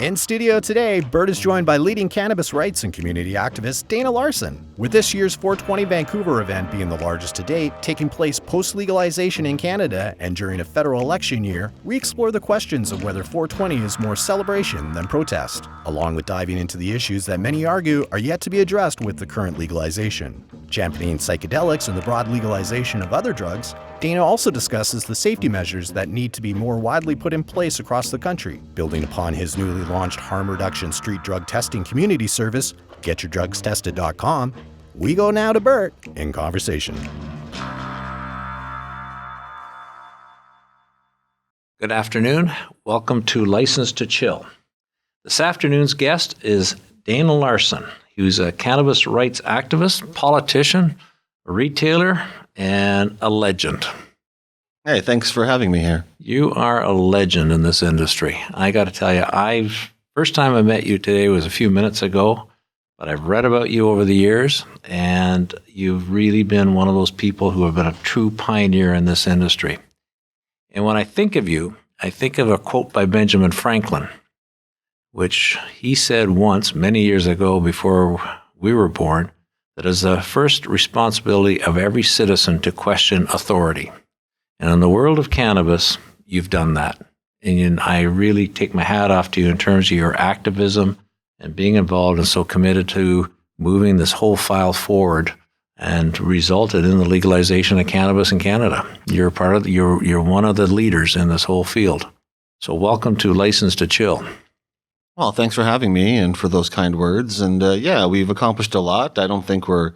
In studio today, Bert is joined by leading cannabis rights and community activist Dana Larsen. With this year's 420 Vancouver event being the largest to date, taking place post-legalization in Canada and during a federal election year, we explore the questions of whether 420 is more celebration than protest, along with diving into the issues that many argue are yet to be addressed with the current legalization. Championing psychedelics and the broad legalization of other drugs, Dana also discusses the safety measures that need to be more widely put in place across the country. Building upon his newly launched harm reduction street drug testing community service, getyourdrugstested.com, we go now to Bert in conversation. Good afternoon. Welcome to License to Chill. This afternoon's guest is Dana Larsen. He's a cannabis rights activist, politician, a retailer, and a legend. Hey, thanks for having me here. You are a legend in this industry. I got to tell you, first time I met you today was a few minutes ago, but I've read about you over the years, and you've really been one of those people who have been a true pioneer in this industry. And when I think of you, I think of a quote by Benjamin Franklin, which he said once, many years ago before we were born, that is the first responsibility of every citizen to question authority. And in the world of cannabis, you've done that. And I really take my hat off to you in terms of your activism and being involved and so committed to moving this whole file forward and resulted in the legalization of cannabis in Canada. You're one of the leaders in this whole field. So welcome to License to Chill. Well, thanks for having me and for those kind words. And yeah, we've accomplished a lot. I don't think we're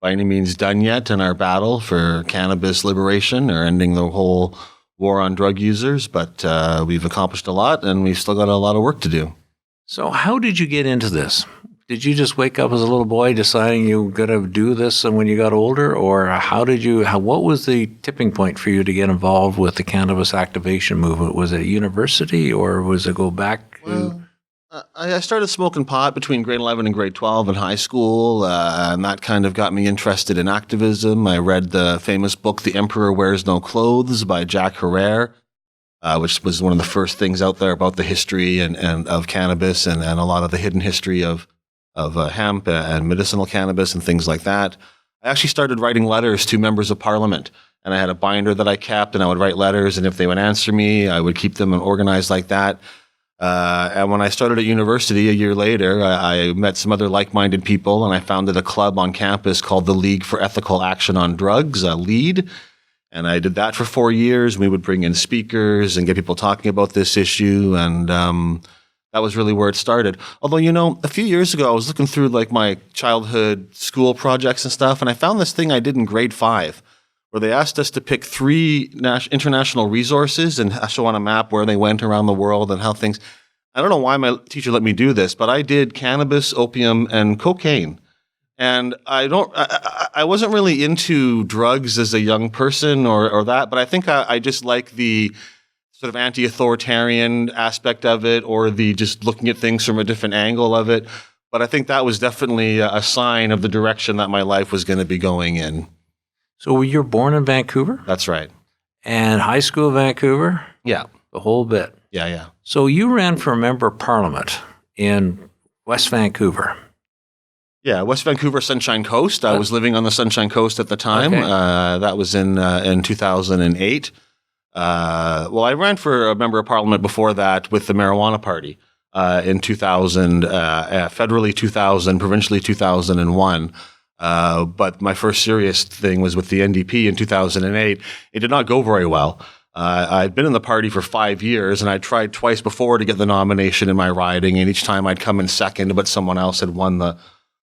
by any means done yet in our battle for cannabis liberation or ending the whole war on drug users, but we've accomplished a lot and we've still got a lot of work to do. So how did you get into this? Did you just wake up as a little boy deciding you were going to do this when you got older? Or what was the tipping point for you to get involved with the cannabis activation movement? Was it a university or was it go back to... I started smoking pot between grade 11 and grade 12 in high school, and that kind of got me interested in activism. I read the famous book, The Emperor Wears No Clothes by Jack Herrera, which was one of the first things out there about the history and of cannabis and a lot of the hidden history of hemp and medicinal cannabis and things like that. I actually started writing letters to members of parliament, and I had a binder that I kept, and I would write letters, and if they would answer me, I would keep them and organized like that. And when I started at university a year later, I met some other like-minded people, and I founded a club on campus called the League for Ethical Action on Drugs, LEAD. And I did that for 4 years. We would bring in speakers and get people talking about this issue, and that was really where it started. Although, a few years ago, I was looking through like my childhood school projects and stuff, and I found this thing I did in grade 5, where they asked us to pick 3 international resources and show on a map where they went around the world and how things... I don't know why my teacher let me do this, but I did cannabis, opium, and cocaine. And I wasn't really into drugs as a young person or that, but I think I just like the sort of anti-authoritarian aspect of it, or the just looking at things from a different angle of it. But I think that was definitely a sign of the direction that my life was going to be going in. So you were born in Vancouver? That's right. And high school Vancouver? Yeah. The whole bit? Yeah. So you ran for a member of parliament in West Vancouver? Yeah, West Vancouver, Sunshine Coast. I was living on the Sunshine Coast at the time. Okay. That was in 2008. Well, I ran for a member of parliament before that with the Marijuana Party in 2000, federally 2000, provincially 2001. But my first serious thing was with the NDP in 2008. It did not go very well. I'd been in the party for 5 years, and I tried twice before to get the nomination in my riding, and each time I'd come in second, but someone else had won the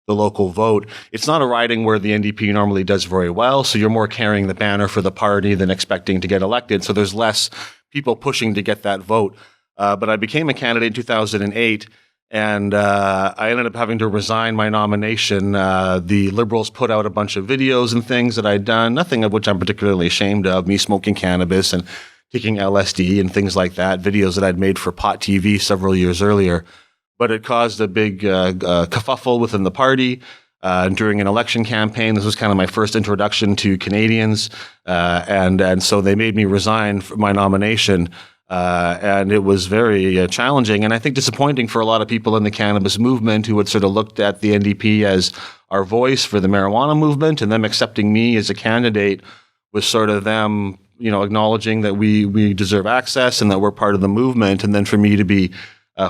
local vote. It's not a riding where the NDP normally does very well, so you're more carrying the banner for the party than expecting to get elected, so there's less people pushing to get that vote. But I became a candidate in 2008, and I ended up having to resign my nomination. The Liberals put out a bunch of videos and things that I'd done, nothing of which I'm particularly ashamed of, me smoking cannabis and taking LSD and things like that, videos that I'd made for Pot TV several years earlier. But it caused a big kerfuffle within the party. During an election campaign, this was kind of my first introduction to Canadians, and so they made me resign from my nomination And it was very challenging and I think disappointing for a lot of people in the cannabis movement who had sort of looked at the NDP as our voice for the marijuana movement, and them accepting me as a candidate was sort of them, acknowledging that we deserve access and that we're part of the movement. And then for me to be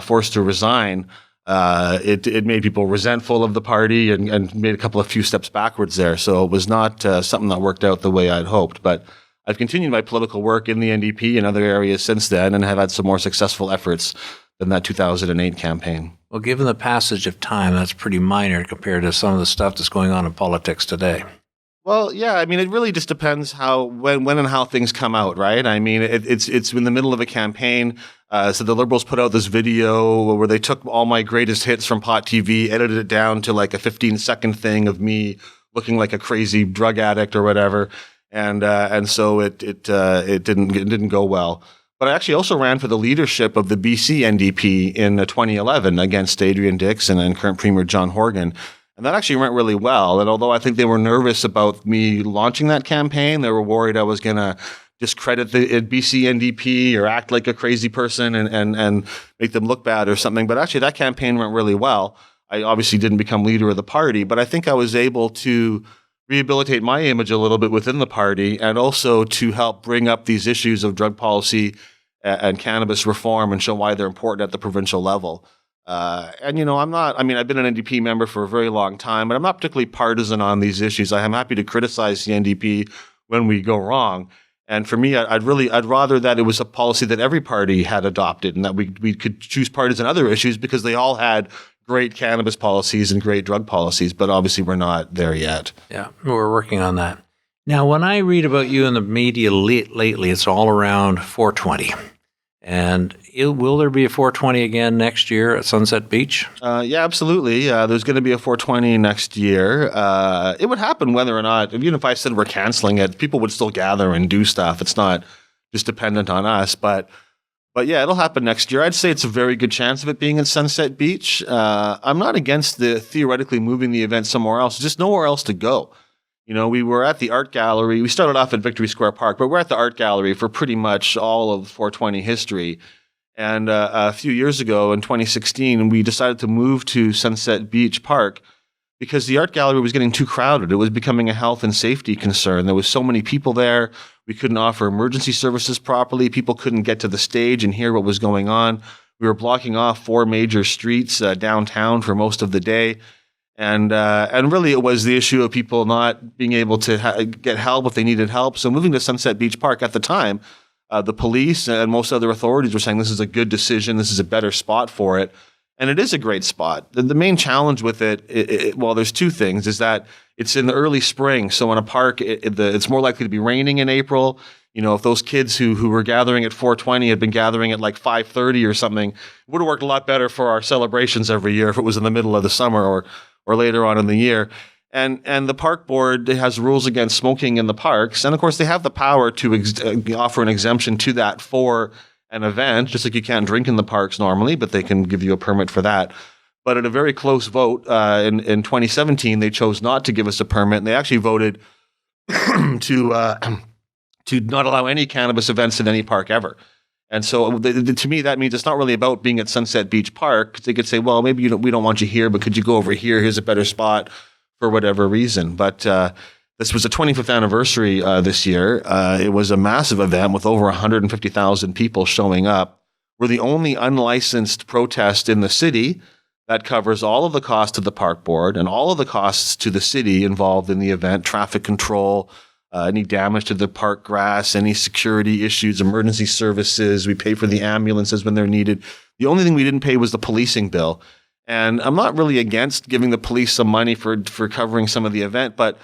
forced to resign, it made people resentful of the party and made a few steps backwards there. So it was not something that worked out the way I'd hoped. But I've continued my political work in the NDP and other areas since then and have had some more successful efforts than that 2008 campaign. Well, given the passage of time, that's pretty minor compared to some of the stuff that's going on in politics today. Well, yeah, I mean, it really just depends when and how things come out, right? I mean, it's in the middle of a campaign. So the Liberals put out this video where they took all my greatest hits from Pot TV, edited it down to like a 15-second thing of me looking like a crazy drug addict or whatever. And so it didn't go well. But I actually also ran for the leadership of the BC NDP in 2011 against Adrian Dix and current Premier John Horgan. And that actually went really well. And although I think they were nervous about me launching that campaign, they were worried I was going to discredit the BC NDP or act like a crazy person and make them look bad or something. But actually that campaign went really well. I obviously didn't become leader of the party, but I think I was able to rehabilitate my image a little bit within the party and also to help bring up these issues of drug policy and cannabis reform and show why they're important at the provincial level. I've been an NDP member for a very long time, but I'm not particularly partisan on these issues. I'm happy to criticize the NDP when we go wrong. And for me, I'd rather that it was a policy that every party had adopted and that we could choose parties on other issues because they all had great cannabis policies and great drug policies, but obviously we're not there yet. Yeah, we're working on that. Now, when I read about you in the media lately, it's all around 420. And will there be a 420 again next year at Sunset Beach? Yeah, absolutely. There's going to be a 420 next year. It would happen whether or not, even if I said we're canceling it, people would still gather and do stuff. It's not just dependent on us. But yeah, it'll happen next year. I'd say it's a very good chance of it being at Sunset Beach. I'm not against the theoretically moving the event somewhere else. Just nowhere else to go. We were at the art gallery. We started off at Victory Square Park, but we're at the art gallery for pretty much all of 420 history. And a few years ago, in 2016, we decided to move to Sunset Beach Park because the art gallery was getting too crowded. It was becoming a health and safety concern. There was so many people there. We couldn't offer emergency services properly. People couldn't get to the stage and hear what was going on. We were blocking off 4 major streets downtown for most of the day. And really it was the issue of people not being able to get help if they needed help. So moving to Sunset Beach Park at the time, the police and most other authorities were saying this is a good decision. This is a better spot for it. And it is a great spot. The main challenge with it, there's 2 things, is that it's in the early spring. So in a park, it's more likely to be raining in April. If those kids who were gathering at 420 had been gathering at like 5:30 or something, it would have worked a lot better for our celebrations every year if it was in the middle of the summer or later on in the year. And the park board has rules against smoking in the parks. And of course, they have the power to offer an exemption to that for an event, just like you can't drink in the parks normally, but they can give you a permit for that. But at a very close vote in 2017, they chose not to give us a permit. And they actually voted to not allow any cannabis events in any park ever. And so to me, that means it's not really about being at Sunset Beach Park. They could say, well, maybe we don't want you here, but could you go over here? Here's a better spot for whatever reason. But this was the 25th anniversary this year. It was a massive event with over 150,000 people showing up. We're the only unlicensed protest in the city that covers all of the costs to the park board and all of the costs to the city involved in the event, traffic control, any damage to the park grass, any security issues, emergency services. We pay for the ambulances when they're needed. The only thing we didn't pay was the policing bill. And I'm not really against giving the police some money for covering some of the event, but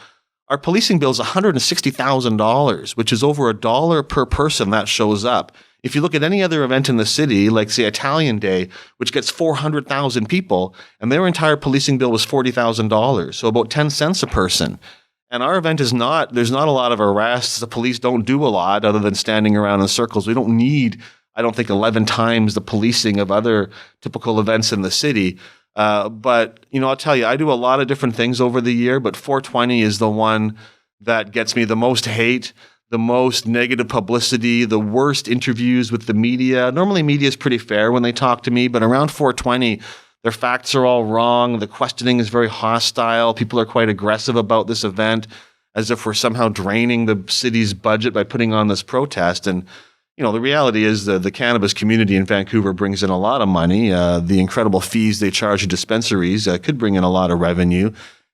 our policing bill is $160,000, which is over $1 per person that shows up. If you look at any other event in the city, like say Italian Day, which gets 400,000 people, and their entire policing bill was $40,000, so about 10 cents a person. And our event there's not a lot of arrests. The police don't do a lot other than standing around in circles. We don't need, I don't think, 11 times the policing of other typical events in the city. But, I'll tell you, I do a lot of different things over the year, but 420 is the one that gets me the most hate, the most negative publicity, the worst interviews with the media. Normally media is pretty fair when they talk to me, but around 420, their facts are all wrong. The questioning is very hostile. People are quite aggressive about this event, as if we're somehow draining the city's budget by putting on this protest. And, the reality is the cannabis community in Vancouver brings in a lot of money. The incredible fees they charge at dispensaries could bring in a lot of revenue.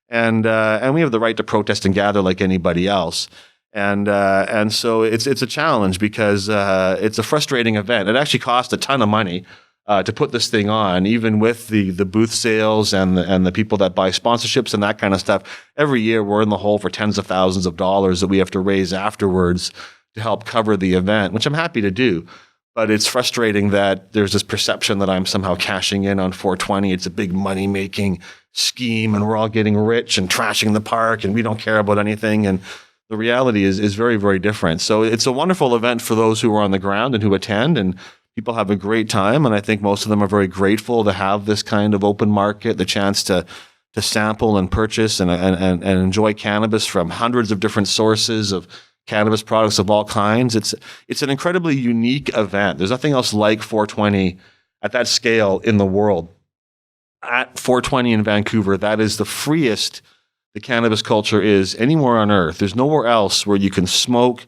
And we have the right to protest and gather like anybody else. And so it's a challenge because it's a frustrating event. It actually costs a ton of money to put this thing on, even with the booth sales and the people that buy sponsorships and that kind of stuff. Every year we're in the hole for tens of thousands of dollars that we have to raise afterwards to help cover the event, which I'm happy to do. But it's frustrating that there's this perception that I'm somehow cashing in on 420. It's a big money-making scheme and we're all getting rich and trashing the park and we don't care about anything. And the reality is very, very different. So it's a wonderful event for those who are on the ground and who attend, and people have a great time. And I think most of them are very grateful to have this kind of open market, the chance to sample and purchase and enjoy cannabis from hundreds of different sources of cannabis products of all kinds. It's an incredibly unique event. There's nothing else like 420 at that scale in the world. At 420 in Vancouver, that is the freest the cannabis culture is anywhere on earth. There's nowhere else where you can smoke,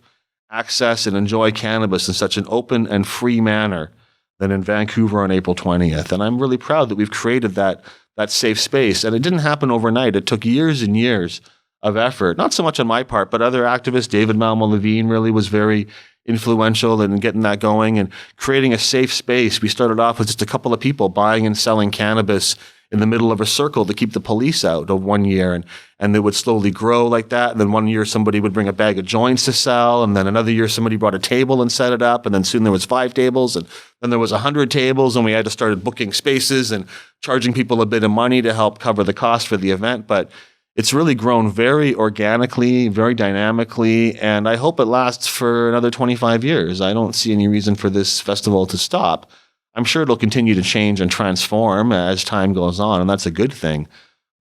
access, and enjoy cannabis in such an open and free manner than in Vancouver on April 20th. And I'm really proud that we've created that safe space. And it didn't happen overnight. It took years and years of effort, not so much on my part, but other activists. David Malmo-Levine really was very influential in getting that going and creating a safe space. We started off with just a couple of people buying and selling cannabis in the middle of a circle to keep the police out of 1 year. And it would slowly grow like that. And then 1 year, somebody would bring a bag of joints to sell. And then another year, somebody brought a table and set it up. And then soon there was 5 tables. And then there was 100 tables. And we had to start booking spaces and charging people a bit of money to help cover the cost for the event. But it's really grown very organically, very dynamically, and I hope it lasts for another 25 years. I don't see any reason for this festival to stop. I'm sure it'll continue to change and transform as time goes on, and that's a good thing.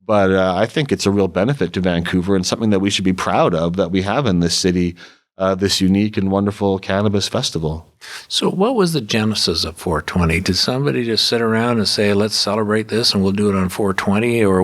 But I think it's a real benefit to Vancouver and something that we should be proud of that we have in this city, this unique and wonderful cannabis festival. So what was the genesis of 420? Did somebody just sit around and say, let's celebrate this and we'll do it on 420? Or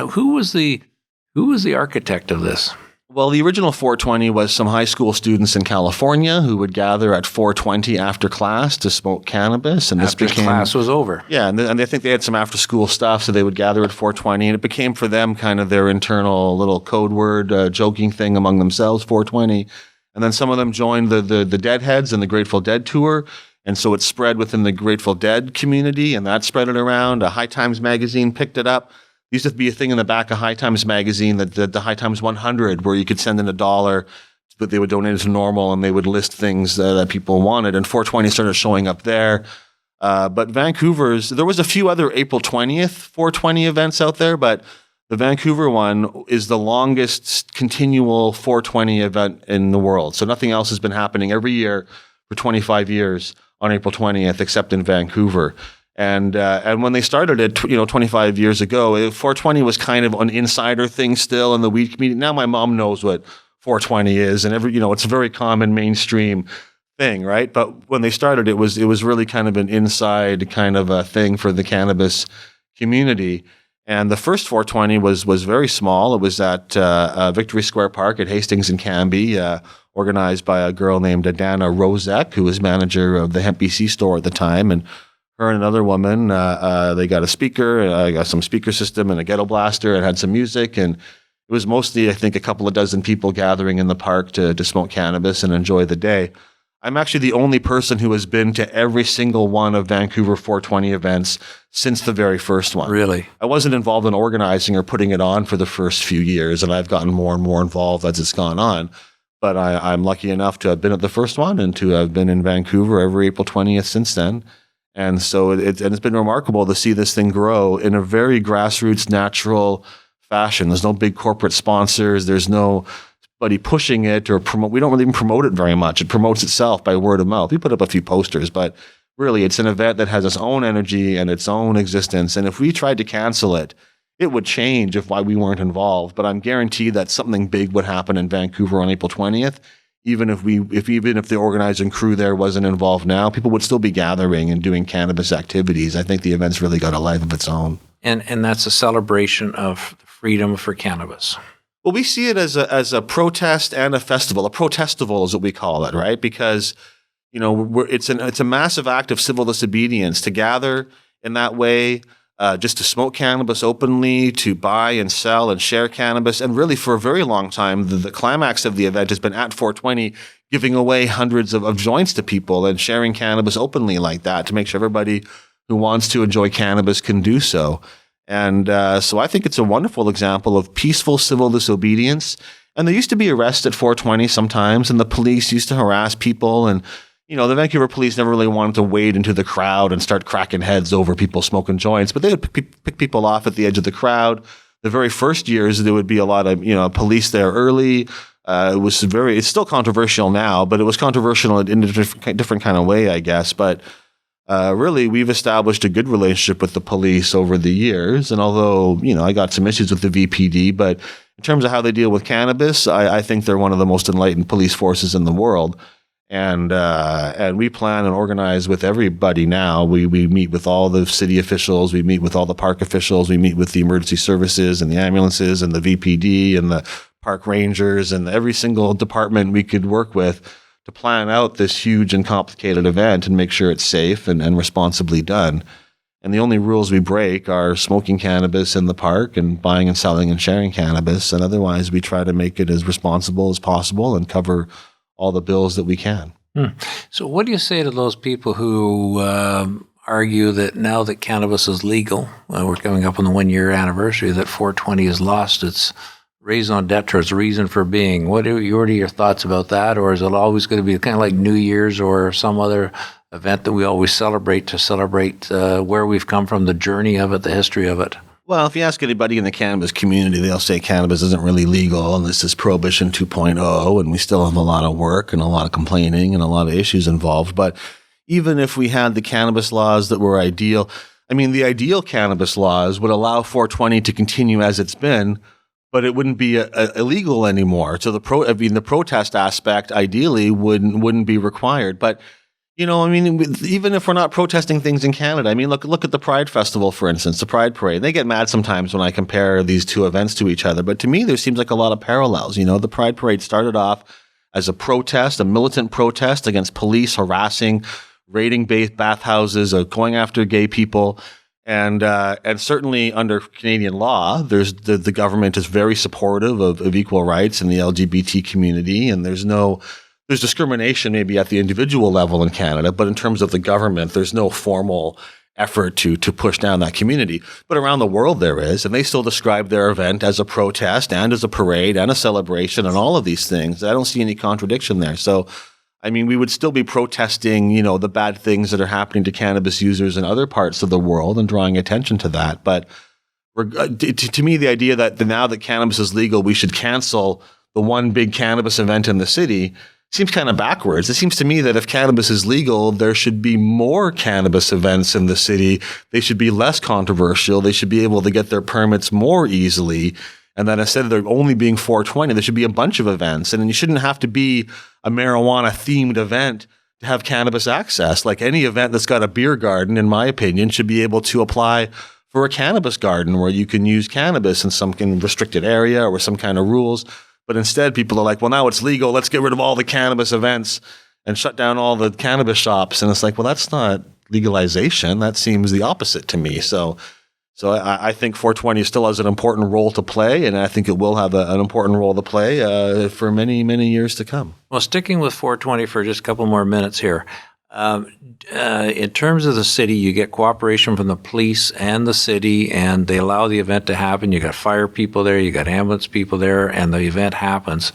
who was the architect of this? Well, the original 420 was some high school students in California who would gather at 420 after class to smoke cannabis. And after class was over. Yeah, and I think they had some after school stuff, so they would gather at 420. And it became for them kind of their internal little code word, joking thing among themselves, 420. And then some of them joined the Deadheads and the Grateful Dead tour. And so it spread within the Grateful Dead community, and that spread it around. High Times magazine picked it up. Used to be a thing in the back of High Times magazine, the High Times 100, where you could send in $1, but they would donate it to Normal, and they would list things that people wanted. And 420 started showing up there. But there was a few other April 20th 420 events out there, but the Vancouver one is the longest continual 420 event in the world. So nothing else has been happening every year for 25 years on April 20th, except in Vancouver. And when they started it, 25 years ago, 420 was kind of an insider thing still in the weed community. Now my mom knows what 420 is, and it's a very common mainstream thing, right? But when they started, it was really kind of an inside kind of a thing for the cannabis community. And the first 420 was very small. It was at Victory Square Park at Hastings and Cambie, organized by a girl named Dana Larsen, who was manager of the Hemp BC store at the time, and her and another woman, they got a speaker, got some speaker system and a ghetto blaster and had some music. And it was mostly, I think, a couple of dozen people gathering in the park to smoke cannabis and enjoy the day. I'm actually the only person who has been to every single one of Vancouver 420 events since the very first one. Really? I wasn't involved in organizing or putting it on for the first few years, and I've gotten more and more involved as it's gone on. But I'm lucky enough to have been at the first one and to have been in Vancouver every April 20th since then. And so it's been remarkable to see this thing grow in a very grassroots, natural fashion. There's no big corporate sponsors. There's nobody pushing it or promote. We don't really even promote it very much. It promotes itself by word of mouth. We put up a few posters, but really it's an event that has its own energy and its own existence. And if we tried to cancel it, it would change if we weren't involved. But I'm guaranteed that something big would happen in Vancouver on April 20th. even if the organizing crew there wasn't involved now, people would still be gathering and doing cannabis activities. I think the event's really got a life of its own. And that's a celebration of freedom for cannabis. Well, we see it as a protest and a festival. A protestival is what we call it, right? Because it's a massive act of civil disobedience to gather in that way, just to smoke cannabis openly, to buy and sell and share cannabis. And really, for a very long time, the climax of the event has been at 420, giving away hundreds of joints to people and sharing cannabis openly like that to make sure everybody who wants to enjoy cannabis can do so. And so I think it's a wonderful example of peaceful civil disobedience. And there used to be arrests at 420 sometimes, and the police used to harass people. And, the Vancouver police never really wanted to wade into the crowd and start cracking heads over people smoking joints, but they would pick people off at the edge of the crowd. The very first years, there would be a lot of, police there early. It's still controversial now, but it was controversial in a different kind of way, I guess. But really, we've established a good relationship with the police over the years. And although, I got some issues with the VPD, but in terms of how they deal with cannabis, I think they're one of the most enlightened police forces in the world. And we plan and organize with everybody now. We meet with all the city officials. We meet with all the park officials. We meet with the emergency services and the ambulances and the VPD and the park rangers and every single department we could work with to plan out this huge and complicated event and make sure it's safe and responsibly done. And the only rules we break are smoking cannabis in the park and buying and selling and sharing cannabis. And otherwise, we try to make it as responsible as possible and cover all the bills that we can. So what do you say to those people who argue that now that cannabis is legal, we're coming up on the 1-year anniversary, that 420 has lost its raison d'etre, its reason for being? What are your thoughts about that? Or is it always going to be kind of like New Year's or some other event that we always celebrate where we've come from, the journey of it, the history of it? Well, if you ask anybody in the cannabis community, they'll say cannabis isn't really legal and this is Prohibition 2.0, and we still have a lot of work and a lot of complaining and a lot of issues involved. But even if we had the cannabis laws that were ideal, the ideal cannabis laws would allow 420 to continue as it's been, but it wouldn't be illegal anymore. So the protest aspect ideally wouldn't be required. But even if we're not protesting things in Canada, look at the Pride Festival, for instance, the Pride Parade. They get mad sometimes when I compare these two events to each other. But to me, there seems like a lot of parallels. The Pride Parade started off as a protest, a militant protest against police harassing, raiding bathhouses, going after gay people. And certainly under Canadian law, there's the government is very supportive of equal rights in the LGBT community, and there's discrimination maybe at the individual level in Canada, but in terms of the government, there's no formal effort to push down that community. But around the world there is, and they still describe their event as a protest and as a parade and a celebration and all of these things. I don't see any contradiction there. So, we would still be protesting, the bad things that are happening to cannabis users in other parts of the world and drawing attention to that. But to me, the idea that now that cannabis is legal, we should cancel the one big cannabis event in the city seems kind of backwards. It seems to me that if cannabis is legal, there should be more cannabis events in the city. They should be less controversial. They should be able to get their permits more easily. And then instead of there only being 420, there should be a bunch of events. And then you shouldn't have to be a marijuana-themed event to have cannabis access. Like any event that's got a beer garden, in my opinion, should be able to apply for a cannabis garden where you can use cannabis in some restricted area or with some kind of rules. But instead, people are like, well, now it's legal. Let's get rid of all the cannabis events and shut down all the cannabis shops. And it's like, well, that's not legalization. That seems the opposite to me. So I think 420 still has an important role to play, and I think it will have an important role to play for many, many years to come. Well, sticking with 420 for just a couple more minutes here. In terms of the city, you get cooperation from the police and the city, and they allow the event to happen. You got fire people there, you got ambulance people there, and the event happens.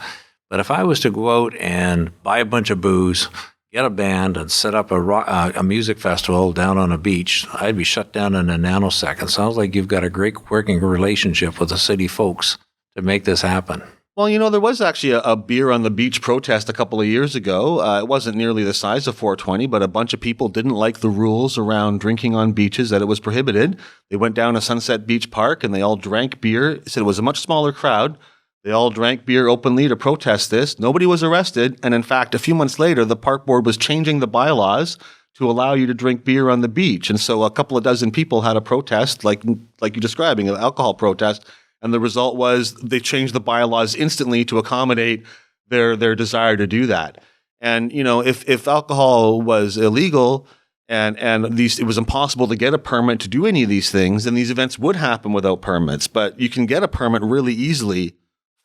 But if I was to go out and buy a bunch of booze, get a band, and set up a music festival down on a beach, I'd be shut down in a nanosecond. Sounds like you've got a great working relationship with the city folks to make this happen. Well, there was actually a beer on the beach protest a couple of years ago. It wasn't nearly the size of 420, but a bunch of people didn't like the rules around drinking on beaches, that it was prohibited. They went down to Sunset Beach Park and they all drank beer. It said it was a much smaller crowd. They all drank beer openly to protest this. Nobody was arrested. And in fact, a few months later, the park board was changing the bylaws to allow you to drink beer on the beach. And so a couple of dozen people had a protest, like you're describing, an alcohol protest. And the result was they changed the bylaws instantly to accommodate their desire to do that. And, if alcohol was illegal and it was impossible to get a permit to do any of these things, then these events would happen without permits. But you can get a permit really easily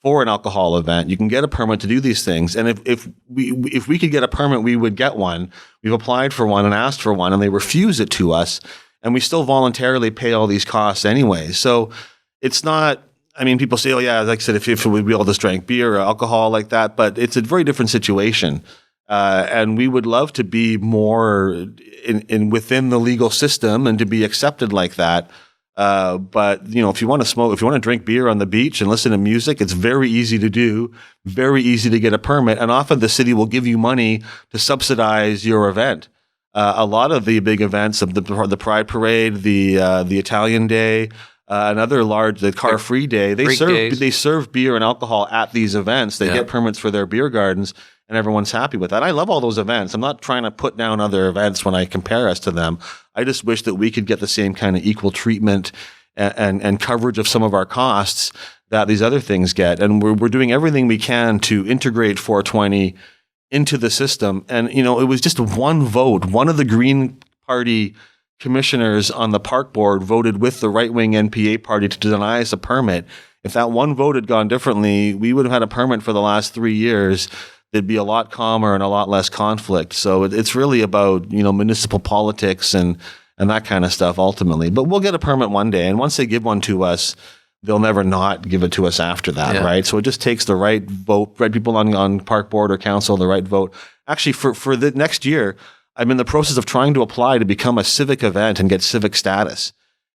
for an alcohol event. You can get a permit to do these things. And if we could get a permit, we would get one. We've applied for one and asked for one, and they refuse it to us. And we still voluntarily pay all these costs anyway. So it's not, people say, oh yeah, like I said, if we all just drank beer or alcohol like that, but it's a very different situation. And we would love to be more in within the legal system and to be accepted like that. But if you want to drink beer on the beach and listen to music, it's very easy to do, very easy to get a permit. And often the city will give you money to subsidize your event. A lot of the big events of the Pride Parade, the Italian Day, another large, the Car Free Day, they serve beer and alcohol at these events. They get permits for their beer gardens, and everyone's happy with that. I love all those events. I'm not trying to put down other events when I compare us to them. I just wish that we could get the same kind of equal treatment and coverage of some of our costs that these other things get. And we're doing everything we can to integrate 420 into the system. And, it was just one vote. One of the Green Party commissioners on the park board voted with the right-wing NPA party to deny us a permit. If that one vote had gone differently, we would have had a permit for the last 3 years. There'd be a lot calmer and a lot less conflict. So it's really about, municipal politics and that kind of stuff ultimately. But we'll get a permit one day. And once they give one to us, they'll never not give it to us after that, right? So it just takes the right vote, right people on park board or council, the right vote. Actually, for the next year, I'm in the process of trying to apply to become a civic event and get civic status.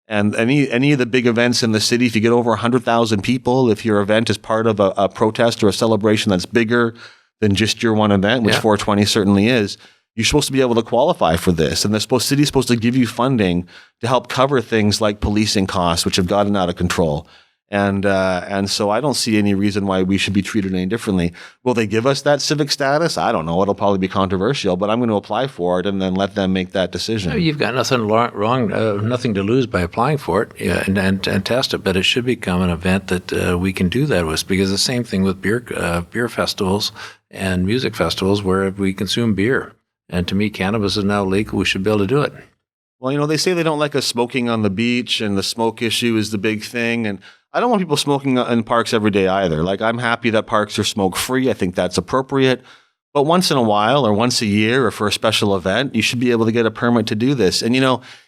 And any of the big events in the city, if you get over 100,000 people, if your event is part of a protest or a celebration that's bigger than just your one event, which 420 certainly is, you're supposed to be able to qualify for this. And the city's supposed to give you funding to help cover things like policing costs, which have gotten out of control. And so I don't see any reason why we should be treated any differently. Will they give us that civic status? I don't know. It'll probably be controversial, but I'm going to apply for it and then let them make that decision. No, you've got nothing wrong, nothing to lose by applying for it and test it. But it should become an event that we can do that with, because the same thing with beer festivals and music festivals where we consume beer. And to me, cannabis is now legal. We should be able to do it. Well, they say they don't like us smoking on the beach, and the smoke issue is the big thing. And I don't want people smoking in parks every day either. Like, I'm happy that parks are smoke-free. I think that's appropriate. But once in a while or once a year or for a special event, you should be able to get a permit to do this. And,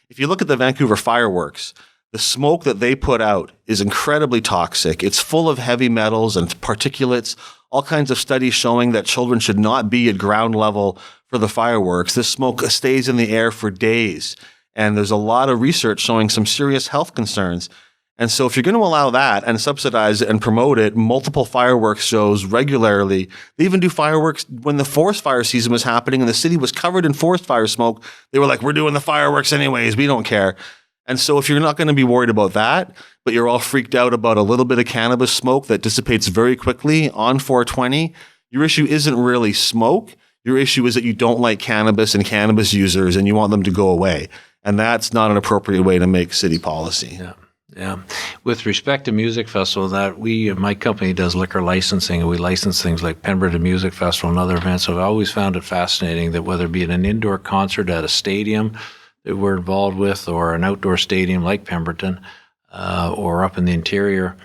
if you look at the Vancouver fireworks, the smoke that they put out is incredibly toxic. It's full of heavy metals and particulates, all kinds of studies showing that children should not be at ground level for the fireworks. This smoke stays in the air for days. And there's a lot of research showing some serious health concerns. And so if you're going to allow that and subsidize it and promote it, multiple fireworks shows regularly. They even do fireworks when the forest fire season was happening and the city was covered in forest fire smoke. They were like, we're doing the fireworks anyways. We don't care. And so if you're not going to be worried about that, but you're all freaked out about a little bit of cannabis smoke that dissipates very quickly on 420, your issue isn't really smoke. Your issue is that you don't like cannabis and cannabis users and you want them to go away. And that's not an appropriate way to make city policy. Yeah. With respect to music festival, my company does liquor licensing, and we license things like Pemberton Music Festival and other events. So I've always found it fascinating that whether it be an indoor concert at a stadium that we're involved with, or an outdoor stadium like Pemberton, or up in the interior,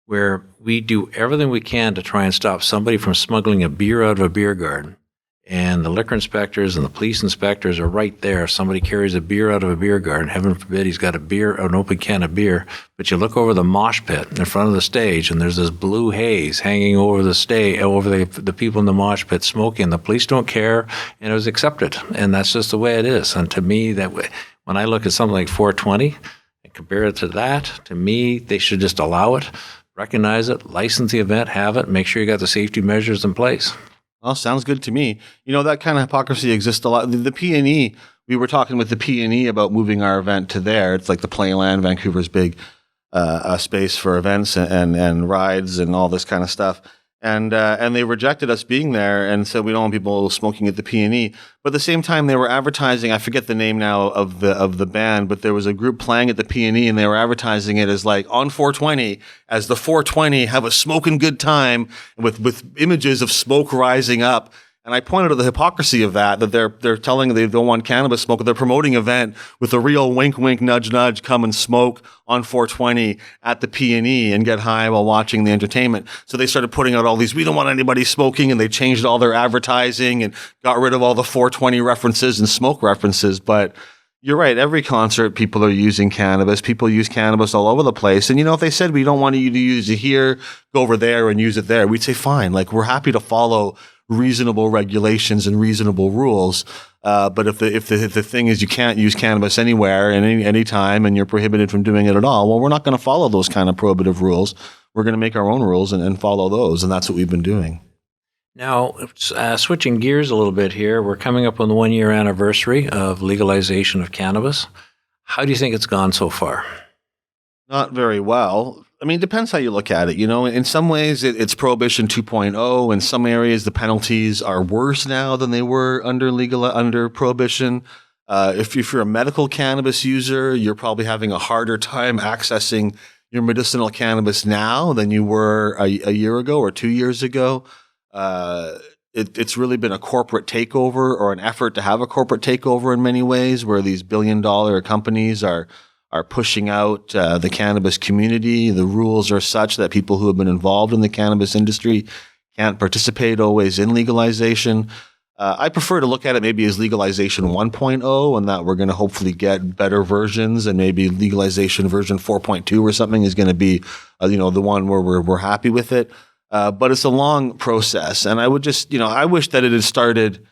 where we do everything we can to try and stop somebody from smuggling a beer out of a beer garden. And the liquor inspectors and the police inspectors are right there. If somebody carries a beer out of a beer garden, heaven forbid he's got an open can of beer, but you look over the mosh pit in front of the stage and there's this blue haze hanging over the stage, over the people in the mosh pit smoking. The police don't care, and it was accepted. And that's just the way it is. And to me, when I look at something like 420 and compare it to that, to me, they should just allow it, recognize it, license the event, have it, make sure you got the safety measures in place. Well, sounds good to me. That kind of hypocrisy exists a lot. The P&E, we were talking with the P&E about moving our event to there. It's like the Playland, Vancouver's big a space for events and rides and all this kind of stuff. And they rejected us being there and said we don't want people smoking at the P&E. But at the same time, they were advertising. I forget the name now of the band, but there was a group playing at the P&E, and they were advertising it as like on 420, as the 420 have a smoking good time with images of smoke rising up. And I pointed to the hypocrisy of that they're telling they don't want cannabis smoke. They're promoting an event with a real wink, wink, nudge, nudge, come and smoke on 420 at the P&E and get high while watching the entertainment. So they started putting out all these, we don't want anybody smoking, and they changed all their advertising and got rid of all the 420 references and smoke references. But you're right. Every concert, people are using cannabis. People use cannabis all over the place. And, if they said, we don't want you to use it here, go over there and use it there, we'd say, fine. Like, we're happy to follow reasonable regulations and reasonable rules. But if the thing is you can't use cannabis anywhere and any time and you're prohibited from doing it at all, well, we're not going to follow those kind of prohibitive rules. We're going to make our own rules and follow those. And that's what we've been doing. Now, switching gears a little bit here, we're coming up on the 1-year anniversary of legalization of cannabis. How do you think it's gone so far? Not very well. I mean, it depends how you look at it. In some ways, it's Prohibition 2.0. In some areas, the penalties are worse now than they were under Prohibition. If you're a medical cannabis user, you're probably having a harder time accessing your medicinal cannabis now than you were a year ago or 2 years ago. It's really been a corporate takeover or an effort to have a corporate takeover in many ways, where these billion-dollar companies are pushing out the cannabis community. The rules are such that people who have been involved in the cannabis industry can't participate always in legalization. I prefer to look at it maybe as legalization 1.0, and that we're going to hopefully get better versions, and maybe legalization version 4.2 or something is going to be, the one where we're happy with it. But it's a long process, and I would just, I wish that it had started.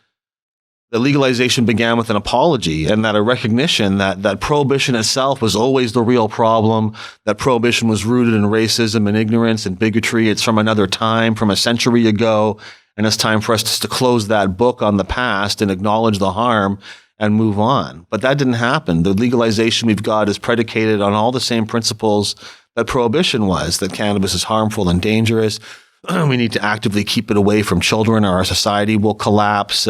The legalization began with an apology and that a recognition that prohibition itself was always the real problem, that prohibition was rooted in racism and ignorance and bigotry. It's from another time, from a century ago, and it's time for us just to close that book on the past and acknowledge the harm and move on. But that didn't happen. The legalization we've got is predicated on all the same principles that prohibition was, that cannabis is harmful and dangerous. We need to actively keep it away from children or our society will collapse,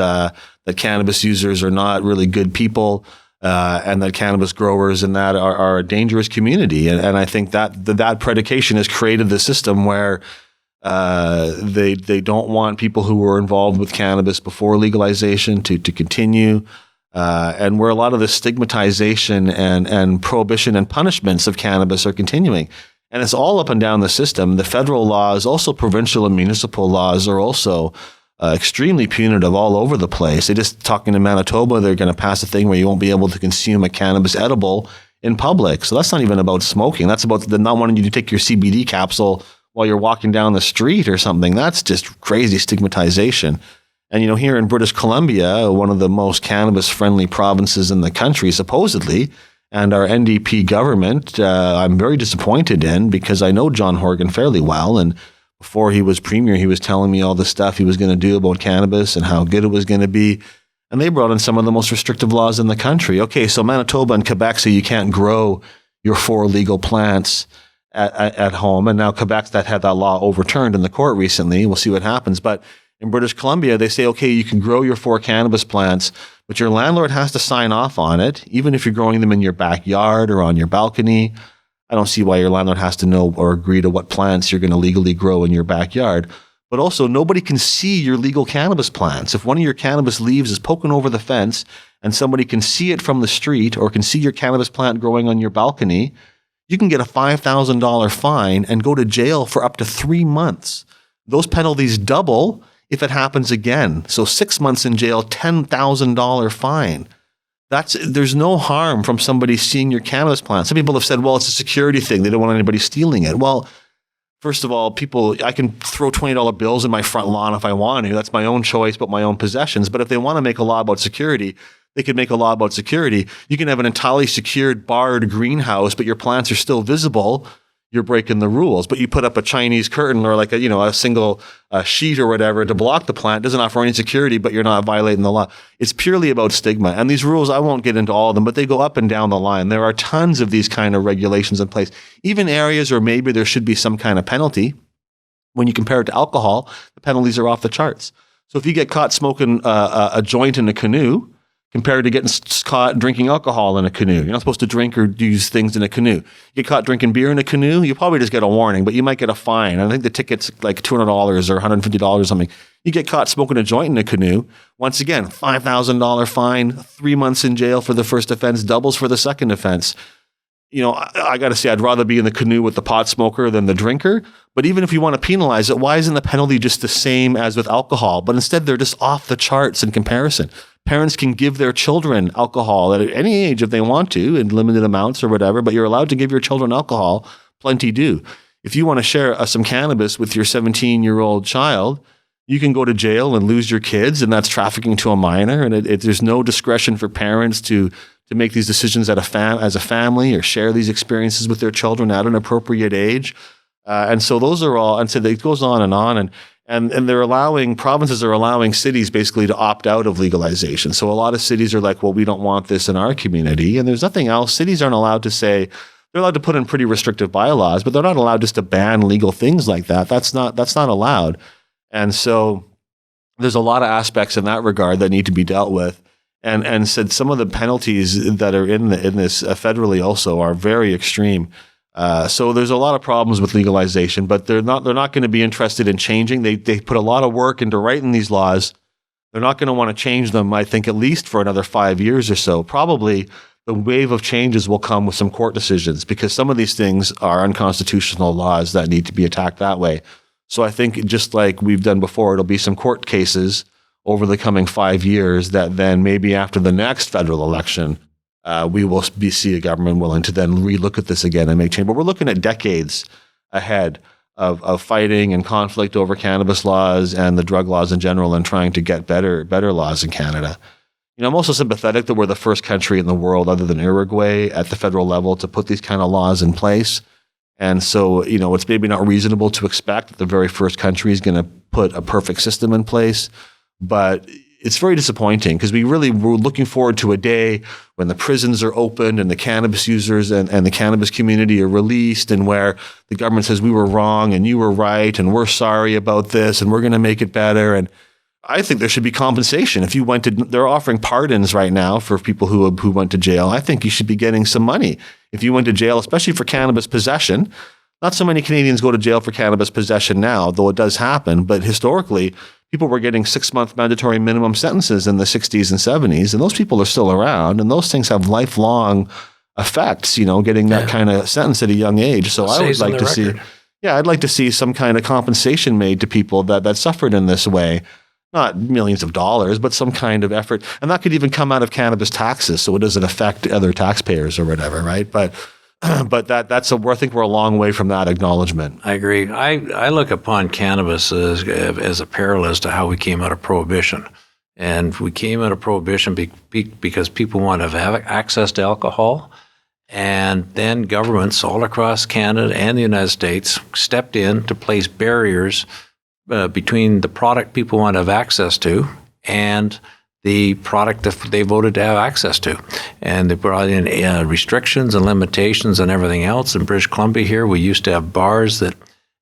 that cannabis users are not really good people, and that cannabis growers and that are a dangerous community. And I think that predication has created the system where they don't want people who were involved with cannabis before legalization to continue, and where a lot of the stigmatization and prohibition and punishments of cannabis are continuing. And it's all up and down the system. The federal laws, also provincial and municipal laws, are also extremely punitive all over the place. They just talking in Manitoba, they're going to pass a thing where you won't be able to consume a cannabis edible in public. So that's not even about smoking. That's about them not wanting you to take your CBD capsule while you're walking down the street or something. That's just crazy stigmatization. And, here in British Columbia, one of the most cannabis-friendly provinces in the country, supposedly, and our NDP government, I'm very disappointed in, because I know John Horgan fairly well. And before he was premier, he was telling me all the stuff he was going to do about cannabis and how good it was going to be. And they brought in some of the most restrictive laws in the country. Okay, so Manitoba and Quebec say you can't grow your 4 legal plants at home. And now Quebec's had that law overturned in the court recently. We'll see what happens. But in British Columbia, they say, okay, you can grow your 4 cannabis plants, but your landlord has to sign off on it, even if you're growing them in your backyard or on your balcony. I don't see why your landlord has to know or agree to what plants you're going to legally grow in your backyard. But also, nobody can see your legal cannabis plants. If one of your cannabis leaves is poking over the fence and somebody can see it from the street or can see your cannabis plant growing on your balcony, you can get a $5,000 fine and go to jail for up to 3 months. Those penalties double if it happens again. So 6 months in jail, $10,000 fine. There's no harm from somebody seeing your cannabis plant. Some people have said, well, it's a security thing. They don't want anybody stealing it. Well, first of all, I can throw $20 bills in my front lawn if I want to. That's my own choice, but my own possessions. But if they want to make a law about security, they could make a law about security. You can have an entirely secured, barred greenhouse, but your plants are still visible. you're breaking the rules. But you put up a Chinese curtain or like a single sheet or whatever to block the plant, doesn't offer any security, but you're not violating the law. It's purely about stigma. And these rules, I won't get into all of them, but they go up and down the line. There are tons of these kind of regulations in place. Even areas where maybe there should be some kind of penalty, when you compare it to alcohol, the penalties are off the charts. So if you get caught smoking a joint in a canoe, compared to getting caught drinking alcohol in a canoe. You're not supposed to drink or use things in a canoe. You get caught drinking beer in a canoe, you probably just get a warning, but you might get a fine. I think the ticket's like $200 or $150 or something. You get caught smoking a joint in a canoe, once again, $5,000 fine, 3 months in jail for the first offense, doubles for the second offense. I got to say, I'd rather be in the canoe with the pot smoker than the drinker. But even if you want to penalize it, why isn't the penalty just the same as with alcohol? But instead, they're just off the charts in comparison. Parents can give their children alcohol at any age if they want to, in limited amounts or whatever, but you're allowed to give your children alcohol. Plenty do. If you want to share some cannabis with your 17-year-old child, you can go to jail and lose your kids, and that's trafficking to a minor. And there's no discretion for parents to make these decisions as a family or share these experiences with their children at an appropriate age. And so those are all, and so it goes on. And provinces are allowing cities basically to opt out of legalization. So a lot of cities are like, well, we don't want this in our community. And there's nothing else. Cities aren't allowed to say, they're allowed to put in pretty restrictive bylaws, but they're not allowed just to ban legal things like that. That's not allowed. And so there's a lot of aspects in that regard that need to be dealt with. And said some of the penalties that are in this federally also are very extreme. So there's a lot of problems with legalization, but they're not going to be interested in changing. They put a lot of work into writing these laws. They're not going to want to change them, I think, at least for another 5 years or so. Probably the wave of changes will come with some court decisions, because some of these things are unconstitutional laws that need to be attacked that way. So I think, just like we've done before, it'll be some court cases over the coming 5 years that then maybe after the next federal election, we will see a government willing to then relook at this again and make change. But we're looking at decades ahead of fighting and conflict over cannabis laws and the drug laws in general, and trying to get better laws in Canada. I'm also sympathetic that we're the first country in the world, other than Uruguay, at the federal level to put these kind of laws in place. And so, it's maybe not reasonable to expect that the very first country is going to put a perfect system in place. But it's very disappointing, because we really were looking forward to a day when the prisons are opened and the cannabis users and the cannabis community are released, and where the government says we were wrong and you were right and we're sorry about this and we're going to make it better. And I think there should be compensation. If you they're offering pardons right now for people who went to jail. I think you should be getting some money if you went to jail, especially for cannabis possession. Not so many Canadians go to jail for cannabis possession now, though it does happen. But historically, people were getting 6-month mandatory minimum sentences in the 60s and 70s, and those people are still around, and those things have lifelong effects, getting that kind of sentence at a young age. So I would like to see, I'd like to see some kind of compensation made to people that suffered in this way. Not millions of dollars, but some kind of effort. And that could even come out of cannabis taxes, so it doesn't affect other taxpayers or whatever, right? But I think we're a long way from that acknowledgement. I agree. I look upon cannabis as a parallel as to how we came out of Prohibition. And we came out of Prohibition because people wanted to have access to alcohol. And then governments all across Canada and the United States stepped in to place barriers between the product people want to have access to and the product that they voted to have access to. And they brought in restrictions and limitations and everything else. In British Columbia here, we used to have bars that,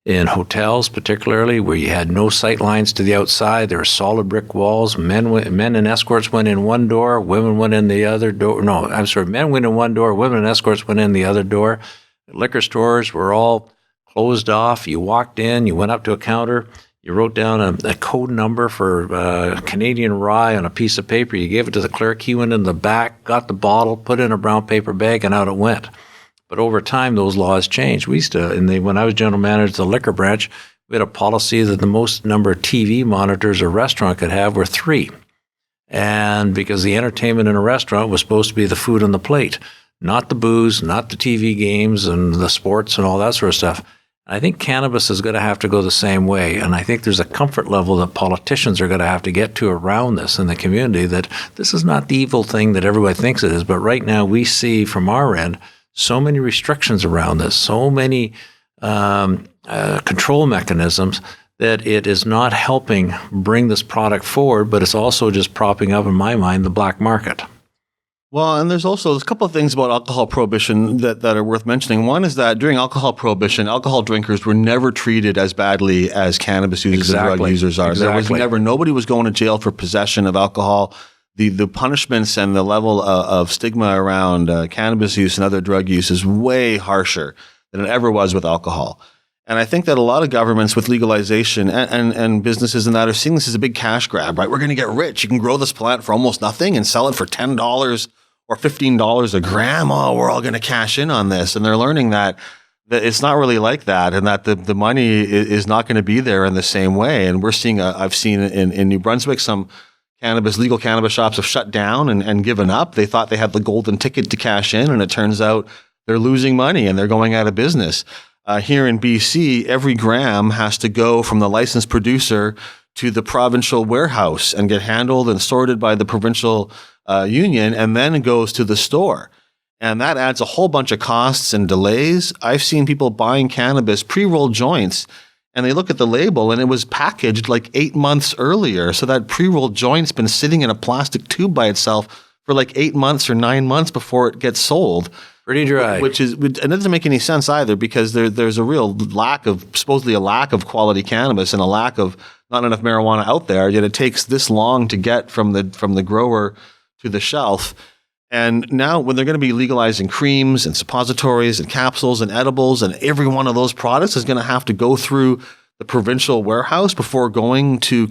in hotels particularly, where you had no sight lines to the outside. There were solid brick walls. Men and escorts went in one door, women went in the other door. No, I'm sorry, men went in one door, women and escorts went in the other door. Liquor stores were all closed off. You walked in, you went up to a counter, you wrote down a code number for Canadian rye on a piece of paper. You gave it to the clerk. He went in the back, got the bottle, put it in a brown paper bag, and out it went. But over time, those laws changed. We used to, when I was general manager of the liquor branch, we had a policy that the most number of TV monitors a restaurant could have were 3. And because the entertainment in a restaurant was supposed to be the food on the plate, not the booze, not the TV games and the sports and all that sort of stuff. I think cannabis is going to have to go the same way. And I think there's a comfort level that politicians are going to have to get to around this in the community, that this is not the evil thing that everybody thinks it is. But right now we see from our end so many restrictions around this, so many control mechanisms, that it is not helping bring this product forward, but it's also just propping up, in my mind, the black market. Well, and there's a couple of things about alcohol prohibition that are worth mentioning. One is that during alcohol prohibition, alcohol drinkers were never treated as badly as cannabis users and drug users are. Nobody was going to jail for possession of alcohol. The punishments and the level of stigma around cannabis use and other drug use is way harsher than it ever was with alcohol. And I think that a lot of governments with legalization and businesses and that are seeing this as a big cash grab, right? We're going to get rich. You can grow this plant for almost nothing and sell it for $10 or $15 a gram. Oh, we're all going to cash in on this. And they're learning that it's not really like that, and that the money is not going to be there in the same way. And we're seeing, I've seen in New Brunswick, some legal cannabis shops have shut down and given up. They thought they had the golden ticket to cash in, and it turns out they're losing money and they're going out of business. Here in BC, every gram has to go from the licensed producer to the provincial warehouse and get handled and sorted by the provincial union, and then it goes to the store. And that adds a whole bunch of costs and delays. I've seen people buying cannabis, pre-rolled joints, and they look at the label and it was packaged like 8 months earlier. So that pre-rolled joint's been sitting in a plastic tube by itself for like 8 months or 9 months before it gets sold. Pretty dry. And it doesn't make any sense either, because there's a real supposedly a lack of quality cannabis and a lack of not enough marijuana out there, yet it takes this long to get from the grower to the shelf. And now when they're going to be legalizing creams and suppositories and capsules and edibles, and every one of those products is going to have to go through the provincial warehouse before going to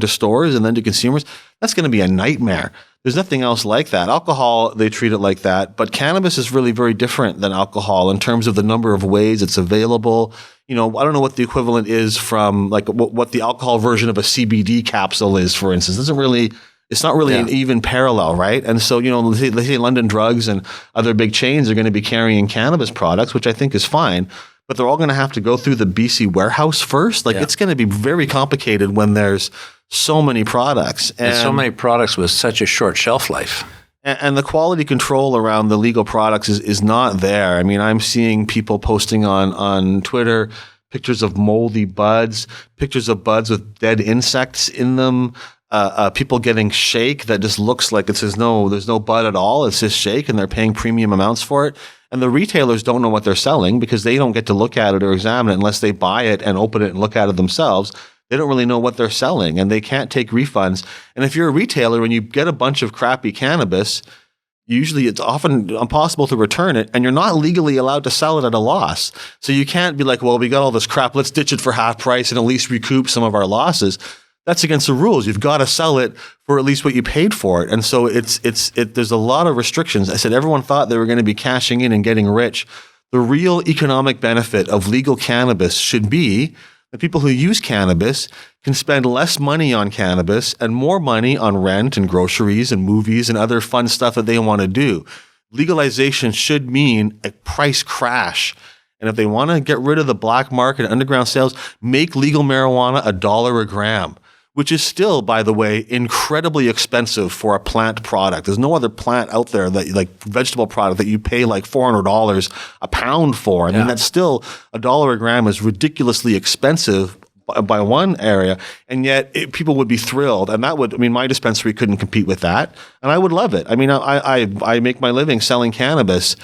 stores and then to consumers, that's going to be a nightmare. There's nothing else like that. Alcohol, they treat it like that, but cannabis is really very different than alcohol in terms of the number of ways it's available. I don't know what the equivalent is from like what the alcohol version of a CBD capsule is, for instance. It's not really an even parallel, right? And so, let's say London Drugs and other big chains are going to be carrying cannabis products, which I think is fine, but they're all going to have to go through the BC warehouse first. It's going to be very complicated when there's so many products. And so many products with such a short shelf life. And the quality control around the legal products is not there. I mean, I'm seeing people posting on Twitter pictures of moldy buds, pictures of buds with dead insects in them, people getting shake that just looks like there's no bud at all. It's just shake, and they're paying premium amounts for it. And the retailers don't know what they're selling because they don't get to look at it or examine it unless they buy it and open it and look at it themselves. They don't really know what they're selling, and they can't take refunds. And if you're a retailer and you get a bunch of crappy cannabis, usually it's often impossible to return it, and you're not legally allowed to sell it at a loss. So you can't be like, well, we got all this crap, let's ditch it for half price and at least recoup some of our losses. That's against the rules. You've got to sell it for at least what you paid for it. And so there's a lot of restrictions. I said everyone thought they were going to be cashing in and getting rich. The real economic benefit of legal cannabis should be that people who use cannabis can spend less money on cannabis and more money on rent and groceries and movies and other fun stuff that they want to do. Legalization should mean a price crash. And if they want to get rid of the black market underground sales, make legal marijuana $1 a gram, which is still, by the way, incredibly expensive for a plant product. There's no other plant out there vegetable product that you pay like $400 a pound for. I mean, that's still $1 a gram is ridiculously expensive by one area, and yet people would be thrilled. And my dispensary couldn't compete with that, and I would love it. I mean, I make my living selling cannabis,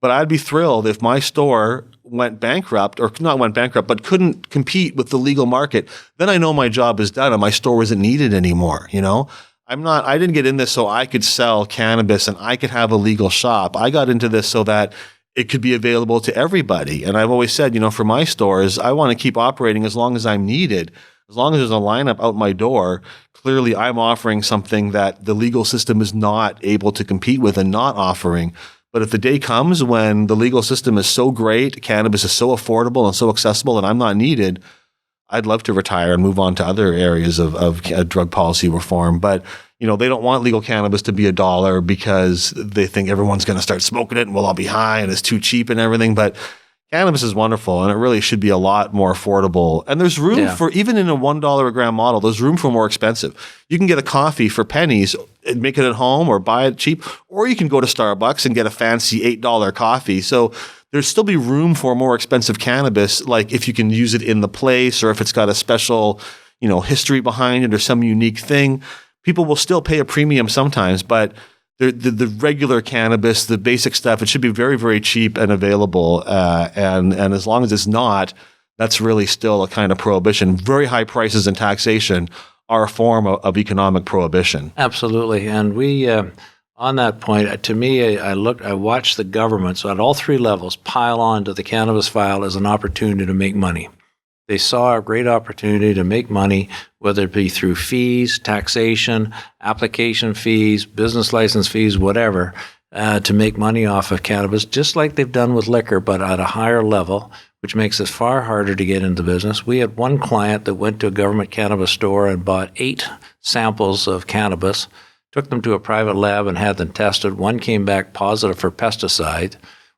but I'd be thrilled if my store went bankrupt, or not went bankrupt, but couldn't compete with the legal market. Then I know my job is done and my store isn't needed anymore. I didn't get in this so I could sell cannabis and I could have a legal shop. I got into this so that it could be available to everybody. And I've always said, for my stores, I want to keep operating as long as I'm needed. As long as there's a lineup out my door, clearly I'm offering something that the legal system is not able to compete with and not offering. But if the day comes when the legal system is so great, cannabis is so affordable and so accessible, and I'm not needed, I'd love to retire and move on to other areas of drug policy reform. But, they don't want legal cannabis to be $1 because they think everyone's going to start smoking it and we'll all be high and it's too cheap and everything. But cannabis is wonderful, and it really should be a lot more affordable. And there's room for, even in a $1 a gram model, there's room for more expensive. You can get a coffee for pennies and make it at home or buy it cheap, or you can go to Starbucks and get a fancy $8 coffee. So there'd still be room for more expensive cannabis, like if you can use it in the place or if it's got a special, history behind it or some unique thing. People will still pay a premium sometimes, but the regular cannabis, the basic stuff, it should be very, very cheap and available. And as long as it's not, that's really still a kind of prohibition. Very high prices and taxation are a form of economic prohibition. Absolutely. And we, on that point, to me, I watched the government, so at all three levels, pile on to the cannabis file as an opportunity to make money. They saw a great opportunity to make money, whether it be through fees, taxation, application fees, business license fees, whatever, to make money off of cannabis, just like they've done with liquor, but at a higher level, which makes it far harder to get into business. We had one client that went to a government cannabis store and bought 8 samples of cannabis, took them to a private lab and had them tested. One came back positive for pesticide.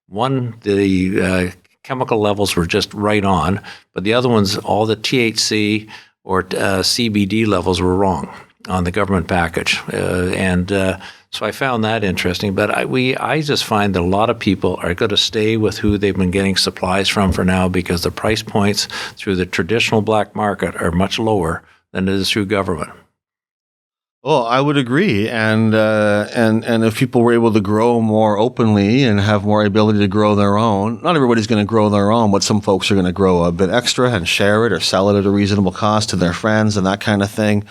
One, the chemical levels were just right on, but the other ones, all the THC or CBD levels were wrong on the government package. So I found that interesting. But I just find that a lot of people are going to stay with who they've been getting supplies from for now, because the price points through the traditional black market are much lower than it is through government. Well, I would agree, and if people were able to grow more openly and have more ability to grow their own, not everybody's going to grow their own, but some folks are going to grow a bit extra and share it or sell it at a reasonable cost to their friends and that kind of thing.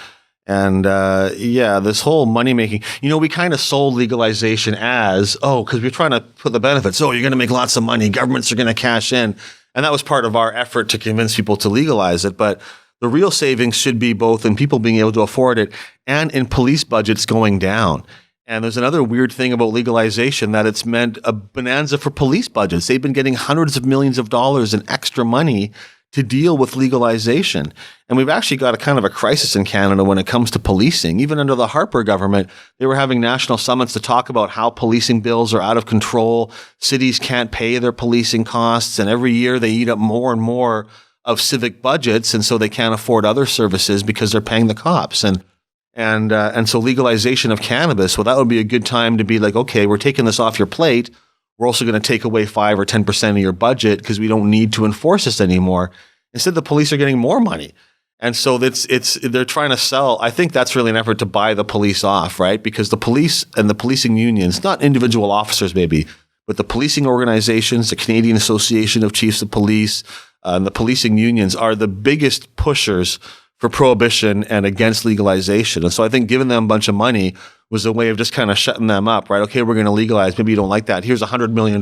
And this whole money making, we kind of sold legalization as, because we're trying to put the benefits. You're going to make lots of money. Governments are going to cash in, and that was part of our effort to convince people to legalize it, but the real savings should be both in people being able to afford it and in police budgets going down. And there's another weird thing about legalization, that it's meant a bonanza for police budgets. They've been getting hundreds of millions of dollars in extra money to deal with legalization. And we've actually got a kind of a crisis in Canada when it comes to policing. Even under the Harper government, they were having national summits to talk about how policing bills are out of control. Cities can't pay their policing costs, and every year they eat up more and more of civic budgets, and so they can't afford other services because they're paying the cops. And so legalization of cannabis, well, that would be a good time to be like, okay, we're taking this off your plate. We're also going to take away 5 or 10% of your budget because we don't need to enforce this anymore. Instead, the police are getting more money. And so they're trying to sell. I think that's really an effort to buy the police off, right? Because the police and the policing unions, not individual officers maybe, but the policing organizations, the Canadian Association of Chiefs of Police, the policing unions are the biggest pushers for prohibition and against legalization. And so I think giving them a bunch of money was a way of just kind of shutting them up, right? Okay, we're going to legalize. Maybe you don't like that. Here's $100 million.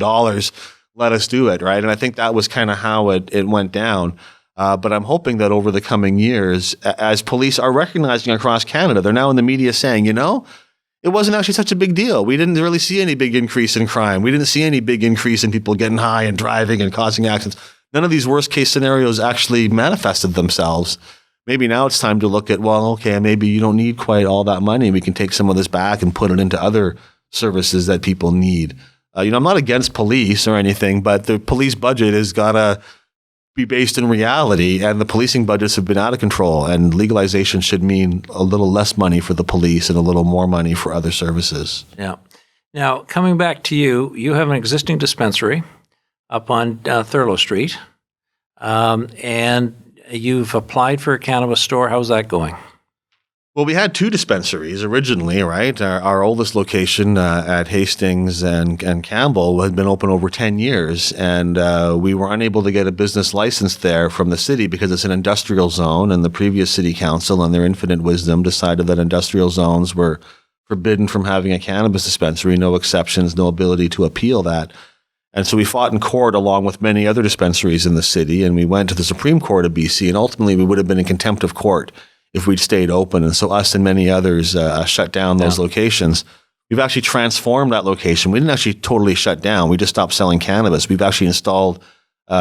Let us do it, right? And I think that was kind of how it went down. But I'm hoping that over the coming years, as police are recognizing across Canada, they're now in the media saying, it wasn't actually such a big deal. We didn't really see any big increase in crime. We didn't see any big increase in people getting high and driving and causing accidents. None of these worst case scenarios actually manifested themselves. Maybe now it's time to look at, maybe you don't need quite all that money. We can take some of this back and put it into other services that people need. I'm not against police or anything, but the police budget has got to be based in reality, and the policing budgets have been out of control, and legalization should mean a little less money for the police and a little more money for other services. Yeah. Now, coming back to you have an existing dispensary up on Thurlow Street, and you've applied for a cannabis store. How's that going? Well, we had 2 dispensaries originally, right? Our oldest location at Hastings and Campbell had been open over 10 years, and we were unable to get a business license there from the city because it's an industrial zone, and the previous city council, in their infinite wisdom, decided that industrial zones were forbidden from having a cannabis dispensary, no exceptions, no ability to appeal that. And so we fought in court along with many other dispensaries in the city, and we went to the Supreme Court of BC, and ultimately we would have been in contempt of court if we'd stayed open. And so us and many others shut down those locations. We've actually transformed that location. We didn't actually totally shut down. We just stopped selling cannabis. We've actually installed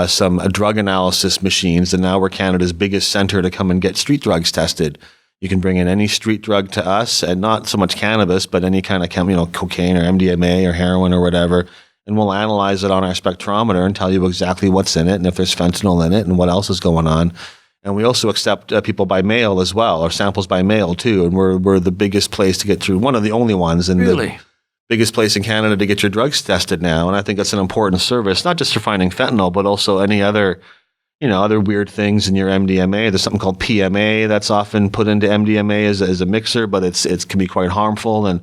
some drug analysis machines, and now we're Canada's biggest center to come and get street drugs tested. You can bring in any street drug to us, and not so much cannabis, but any kind of cocaine or MDMA or heroin or whatever, and we'll analyze it on our spectrometer and tell you exactly what's in it and if there's fentanyl in it and what else is going on. And we also accept people by mail as well, or samples by mail too. And we're the biggest place to get through, one of the only ones in Really? biggest place in Canada to get your drugs tested now. And I think that's an important service, not just for finding fentanyl, but also any other, other weird things in your MDMA. There's something called PMA that's often put into MDMA as a mixer, but it can be quite harmful. And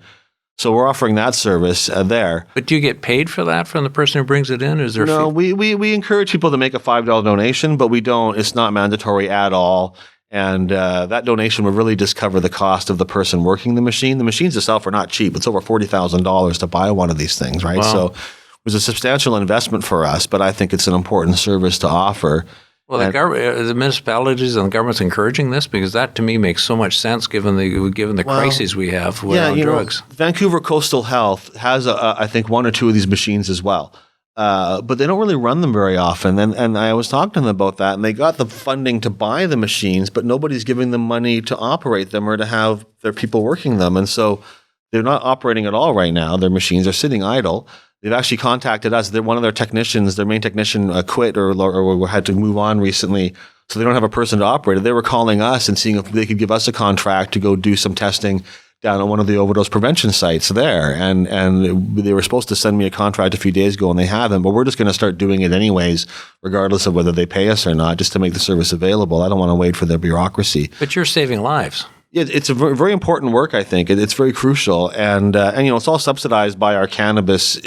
so we're offering that service there. But do you get paid for that from the person who brings it in? Is there No, we encourage people to make a $5 donation, but we don't. It's not mandatory at all. And that donation would really just cover the cost of the person working the machine. The machines itself are not cheap. It's over $40,000 to buy one of these things, right? Wow. So it was a substantial investment for us, but I think it's an important service to offer. Well, the municipalities and the government's encouraging this, because that to me makes so much sense given the crises we have with drugs. Vancouver Coastal Health has, I think, one or two of these machines as well. But they don't really run them very often. And I was talking to them about that, and they got the funding to buy the machines, but nobody's giving them money to operate them or to have their people working them. And so they're not operating at all right now. Their machines are sitting idle. They've actually contacted us. One of their technicians, their main technician, quit or had to move on recently, so they don't have a person to operate it. They were calling us and seeing if they could give us a contract to go do some testing down at one of the overdose prevention sites there. And they were supposed to send me a contract a few days ago, and they haven't. But we're just going to start doing it anyways, regardless of whether they pay us or not, just to make the service available. I don't want to wait for their bureaucracy. But you're saving lives. Yeah, it's a very important work, I think. It's very crucial. And it's all subsidized by our cannabis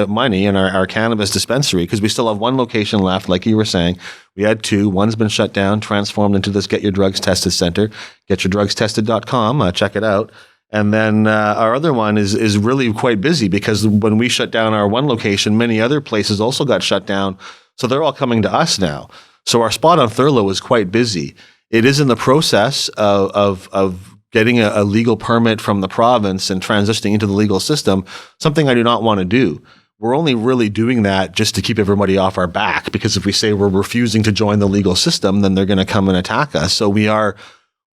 money and our cannabis dispensary, because we still have one location left, like you were saying. We had two. One's been shut down, transformed into this Get Your Drugs Tested Center, getyourdrugstested.com. Check it out. And then our other one is really quite busy, because when we shut down our one location, many other places also got shut down. So they're all coming to us now. So our spot on Thurlow is quite busy. It is in the process of getting a legal permit from the province and transitioning into the legal system, something I do not want to do. We're only really doing that just to keep everybody off our back, because if we say we're refusing to join the legal system, then they're going to come and attack us. So we are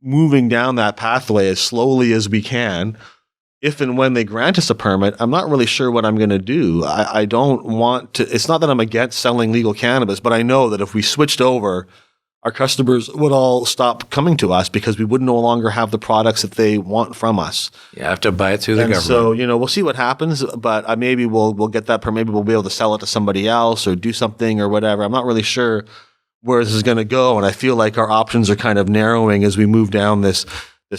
moving down that pathway as slowly as we can. If and when they grant us a permit, I'm not really sure what I'm going to do. I don't want to. It's not that I'm against selling legal cannabis, but I know that if we switched over, our customers would all stop coming to us, because we would no longer have the products that they want from us. You have to buy it through the government. So, we'll see what happens, but maybe we'll get that permit. Maybe we'll be able to sell it to somebody else or do something or whatever. I'm not really sure where this is going to go, and I feel like our options are kind of narrowing as we move down this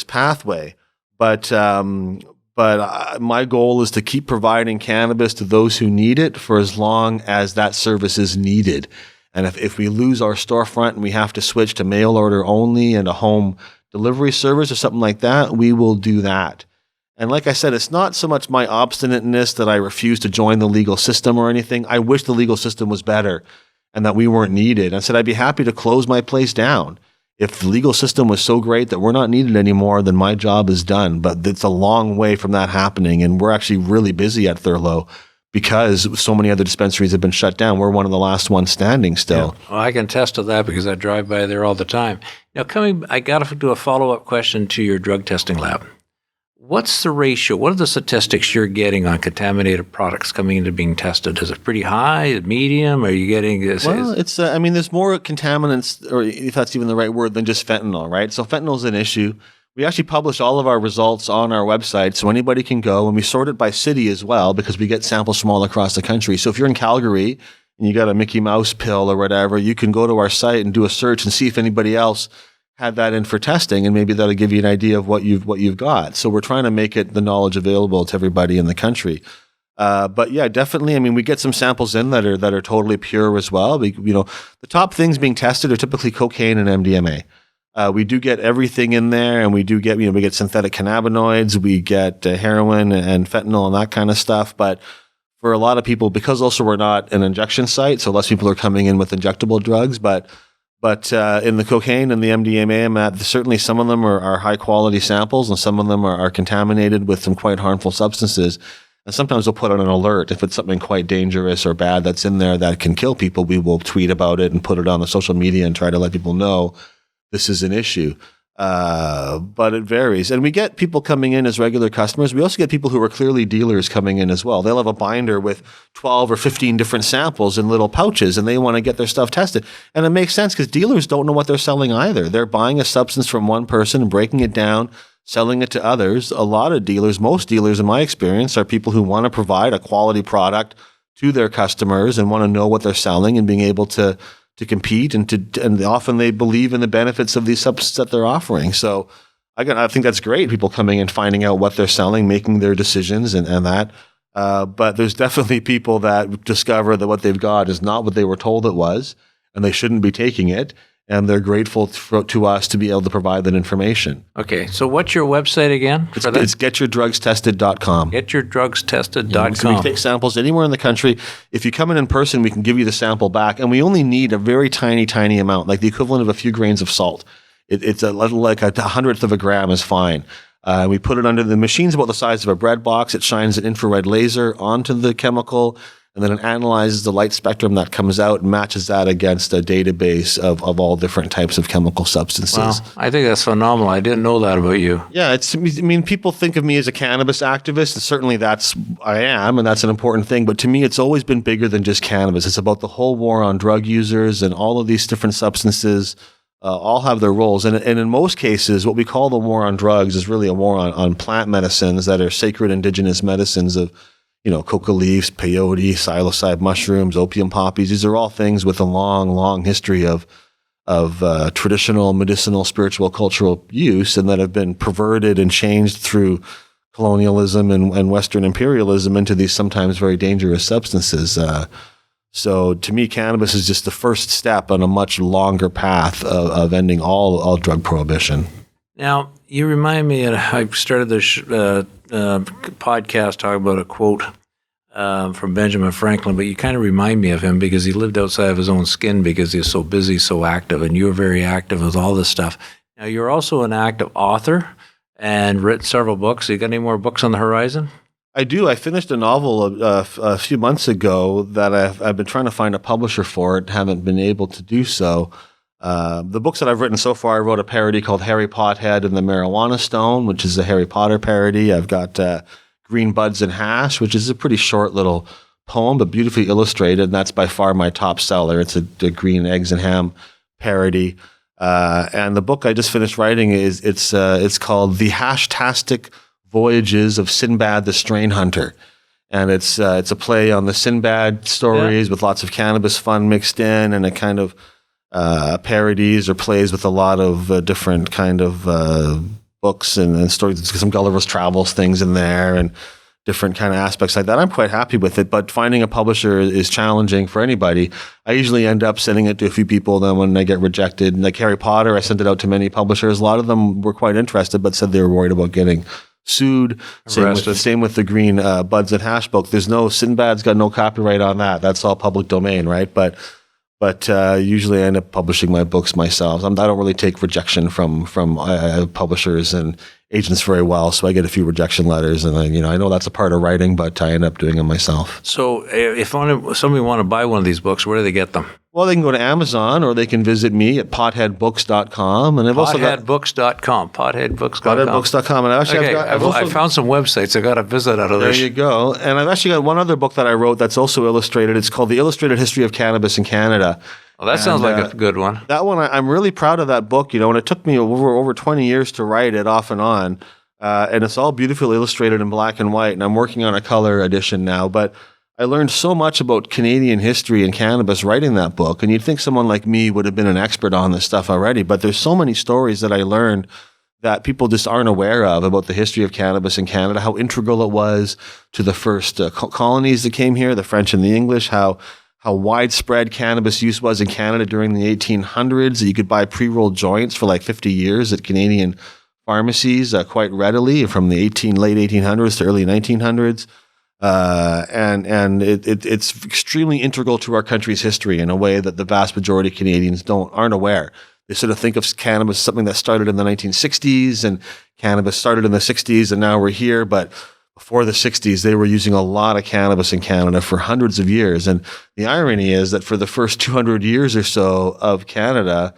pathway. But my goal is to keep providing cannabis to those who need it for as long as that service is needed. And if we lose our storefront and we have to switch to mail order only and a home delivery service or something like that, we will do that. And like I said, it's not so much my obstinateness that I refuse to join the legal system or anything. I wish the legal system was better and that we weren't needed. I said I'd be happy to close my place down. If the legal system was so great that we're not needed anymore, then my job is done. But it's a long way from that happening. And we're actually really busy at Thurlow, because so many other dispensaries have been shut down. We're one of the last ones standing still. Yeah. Well, I can attest to that, because I drive by there all the time. Now, I got to do a follow-up question to your drug testing lab. What's the ratio? What are the statistics you're getting on contaminated products coming into being tested? Is it pretty high, medium? Are you getting this? Well, it's there's more contaminants, or if that's even the right word, than just fentanyl, right? So fentanyl is an issue. We actually publish all of our results on our website, so anybody can go, and we sort it by city as well, because we get samples from all across the country. So if you're in Calgary and you got a Mickey Mouse pill or whatever, you can go to our site and do a search and see if anybody else had that in for testing, and maybe that'll give you an idea of what you've got. So we're trying to make the knowledge available to everybody in the country. But yeah, definitely. We get some samples in that are totally pure as well. The top things being tested are typically cocaine and MDMA. We do get everything in there, and we do get, we get synthetic cannabinoids, we get heroin and fentanyl and that kind of stuff. But for a lot of people, because also we're not an injection site, so less people are coming in with injectable drugs. But in the cocaine and the MDMA, certainly some of them are high quality samples, and some of them are contaminated with some quite harmful substances. And sometimes we'll put on an alert if it's something quite dangerous or bad that's in there that can kill people. We will tweet about it and put it on the social media and try to let people know this is an issue. But it varies. And we get people coming in as regular customers. We also get people who are clearly dealers coming in as well. They'll have a binder with 12 or 15 different samples in little pouches, and they want to get their stuff tested. And it makes sense because dealers don't know what they're selling either. They're buying a substance from one person and breaking it down, selling it to others. A lot of dealers, most dealers in my experience, are people who want to provide a quality product to their customers and want to know what they're selling and being able to compete, and often they believe in the benefits of these substances that they're offering. So I think that's great. People coming and finding out what they're selling, making their decisions and that. But there's definitely people that discover that what they've got is not what they were told it was, and they shouldn't be taking it. And they're grateful to us to be able to provide that information. Okay, so what's your website again? It's getyourdrugstested.com. Getyourdrugstested.com. So we take samples anywhere in the country. If you come in person, we can give you the sample back, and we only need a very tiny, tiny amount, like the equivalent of a few grains of salt. It's a little, like a hundredth of a gram is fine. We put it under the machine's about the size of a bread box. It shines an infrared laser onto the chemical, and then it analyzes the light spectrum that comes out and matches that against a database of all different types of chemical substances. Wow, I think that's phenomenal. I didn't know that about you. Yeah, people think of me as a cannabis activist, and certainly I am, and that's an important thing. But to me, it's always been bigger than just cannabis. It's about the whole war on drug users, and all of these different substances all have their roles. And in most cases, what we call the war on drugs is really a war on plant medicines that are sacred indigenous medicines of, coca leaves, peyote, psilocybe mushrooms, opium poppies. These are all things with a long, long history of traditional medicinal, spiritual, cultural use, and that have been perverted and changed through colonialism and Western imperialism into these sometimes very dangerous substances. So to me, cannabis is just the first step on a much longer path of ending all drug prohibition. Now, you remind me, I started this podcast talking about a quote from Benjamin Franklin, but you kind of remind me of him because he lived outside of his own skin because he was so busy, so active, and you were very active with all this stuff. Now, you're also an active author and written several books. You got any more books on the horizon? I do. I finished a novel a few months ago that I've been trying to find a publisher for it, haven't been able to do so. The books that I've written so far, I wrote a parody called Harry Pothead and the Marijuana Stone, which is a Harry Potter parody. I've got Green Buds and Hash, which is a pretty short little poem, but beautifully illustrated, and that's by far my top seller. It's a green eggs and ham parody. And the book I just finished writing it's called The Hashtastic Voyages of Sinbad the Strain Hunter. And it's a play on the Sinbad stories with lots of cannabis fun mixed in, and a kind of parodies or plays with a lot of different kind of books and stories, some Gulliver's Travels things in there and different kind of aspects like that. I'm quite happy with it, but finding a publisher is challenging for anybody. I usually end up sending it to a few people, then when I get rejected, like Harry Potter, I sent it out to many publishers. A lot of them were quite interested, but said they were worried about getting sued. Same with the Green Buds and Hash book. There's Sinbad's got no copyright on that. That's all public domain, right? But usually I end up publishing my books myself. I don't really take rejection from publishers and agents very well, so I get a few rejection letters, and I know that's a part of writing, but I end up doing them myself. So if somebody want to buy one of these books, where do they get them? Well, they can go to Amazon, or they can visit me at potheadbooks.com. And I've also got potheadbooks.com. Potheadbooks.com. And actually, I found some websites I got to visit out of this. There you go. And I've actually got one other book that I wrote that's also illustrated. It's called The Illustrated History of Cannabis in Canada. Well, that sounds like a good one. That one, I'm really proud of that book, and it took me over 20 years to write it off and on. And it's all beautifully illustrated in black and white, and I'm working on a color edition now. But I learned so much about Canadian history and cannabis writing that book, and you'd think someone like me would have been an expert on this stuff already, but there's so many stories that I learned that people just aren't aware of about the history of cannabis in Canada, how integral it was to the first colonies that came here, the French and the English, how widespread cannabis use was in Canada during the 1800s, that you could buy pre-rolled joints for like 50 years at Canadian pharmacies quite readily from the late 1800s to early 1900s. And it's extremely integral to our country's history in a way that the vast majority of Canadians aren't aware. They sort of think of cannabis as something that started in the 1960s, and cannabis started in the 60s, and now we're here. But before the 60s, they were using a lot of cannabis in Canada for hundreds of years. And the irony is that for the first 200 years or so of Canada,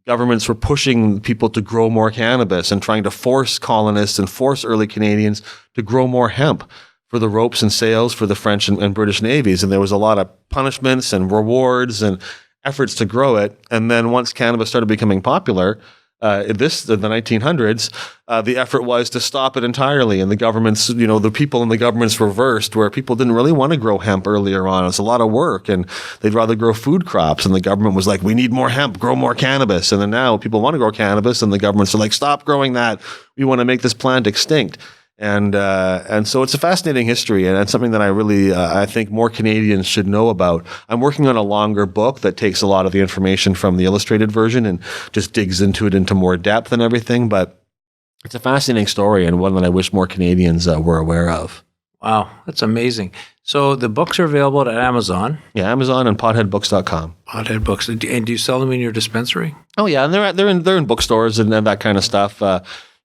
governments were pushing people to grow more cannabis and trying to force colonists and force early Canadians to grow more hemp for the ropes and sails for the French and British navies. And there was a lot of punishments and rewards and efforts to grow it. And then once cannabis started becoming popular, the 1900s, the effort was to stop it entirely. And the governments, the people in the governments reversed, where people didn't really want to grow hemp earlier on. It was a lot of work and they'd rather grow food crops. And the government was like, we need more hemp, grow more cannabis. And then now people want to grow cannabis and the governments are like, stop growing that. We want to make this plant extinct. And so it's a fascinating history, and it's something that I really, I think more Canadians should know about. I'm working on a longer book that takes a lot of the information from the illustrated version and just digs into it into more depth and everything. But it's a fascinating story and one that I wish more Canadians were aware of. Wow, that's amazing. So the books are available at Amazon. Yeah, Amazon and potheadbooks.com. Pothead Books. And do you sell them in your dispensary? Oh yeah, and they're in bookstores and that kind of stuff.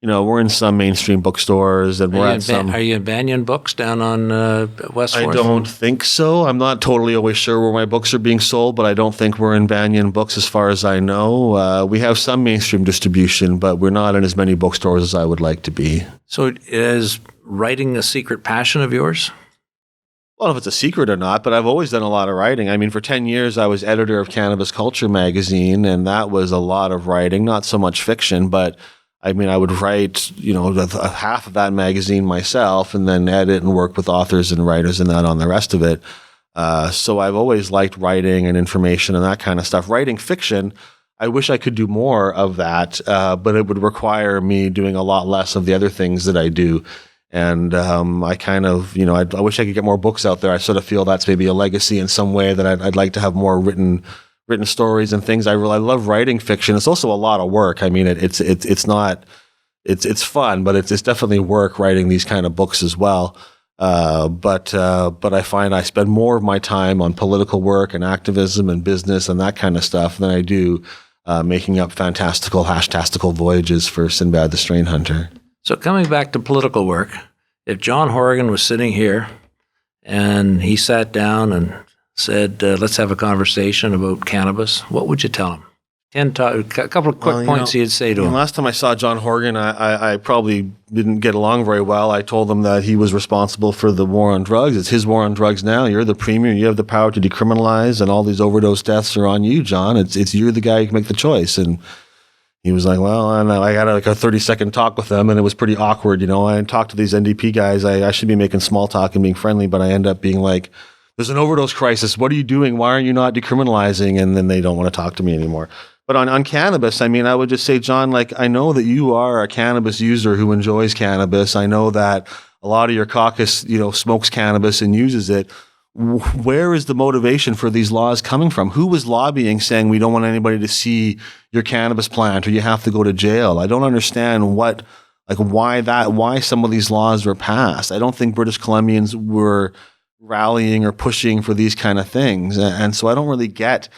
We're in some mainstream bookstores, and we're at some. Are you in Banyan Books down on West 4th? I don't think so. I'm not totally always sure where my books are being sold, but I don't think we're in Banyan Books as far as I know. We have some mainstream distribution, but we're not in as many bookstores as I would like to be. So is writing a secret passion of yours? I don't know if it's a secret or not, but I've always done a lot of writing. I mean, for 10 years, I was editor of Cannabis Culture magazine, and that was a lot of writing, not so much fiction, but I mean, I would write, half of that magazine myself and then edit and work with authors and writers and that on the rest of it. So I've always liked writing and information and that kind of stuff. Writing fiction, I wish I could do more of that, but it would require me doing a lot less of the other things that I do. And I kind of, I wish I could get more books out there. I sort of feel that's maybe a legacy in some way that I'd like to have more written stories and things. I love writing fiction. It's also a lot of work. I mean, it's fun, but it's definitely work writing these kind of books as well. But I find I spend more of my time on political work and activism and business and that kind of stuff than I do making up fantastical voyages for Sinbad the Strain Hunter. So coming back to political work, if John Horgan was sitting here and he sat down and said, let's have a conversation about cannabis, what would you tell him? A couple of quick points you'd say to him. Last time I saw John Horgan, I probably didn't get along very well. I told him that he was responsible for the war on drugs. It's his war on drugs now. You're the premier. You have the power to decriminalize, and all these overdose deaths are on you, John. It's you're the guy who can make the choice. And he was like, well, and I got a 30-second talk with them, and it was pretty awkward. I talked to these NDP guys. I should be making small talk and being friendly, but I end up being like, there's an overdose crisis. What are you doing? Why are you not decriminalizing? And then they don't want to talk to me anymore. But on cannabis, I mean, I would just say, John, I know that you are a cannabis user who enjoys cannabis. I know that a lot of your caucus, smokes cannabis and uses it. Where is the motivation for these laws coming from? Who was lobbying saying we don't want anybody to see your cannabis plant or you have to go to jail? I don't understand why some of these laws were passed. I don't think British Columbians were rallying or pushing for these kind of things. And so I don't really get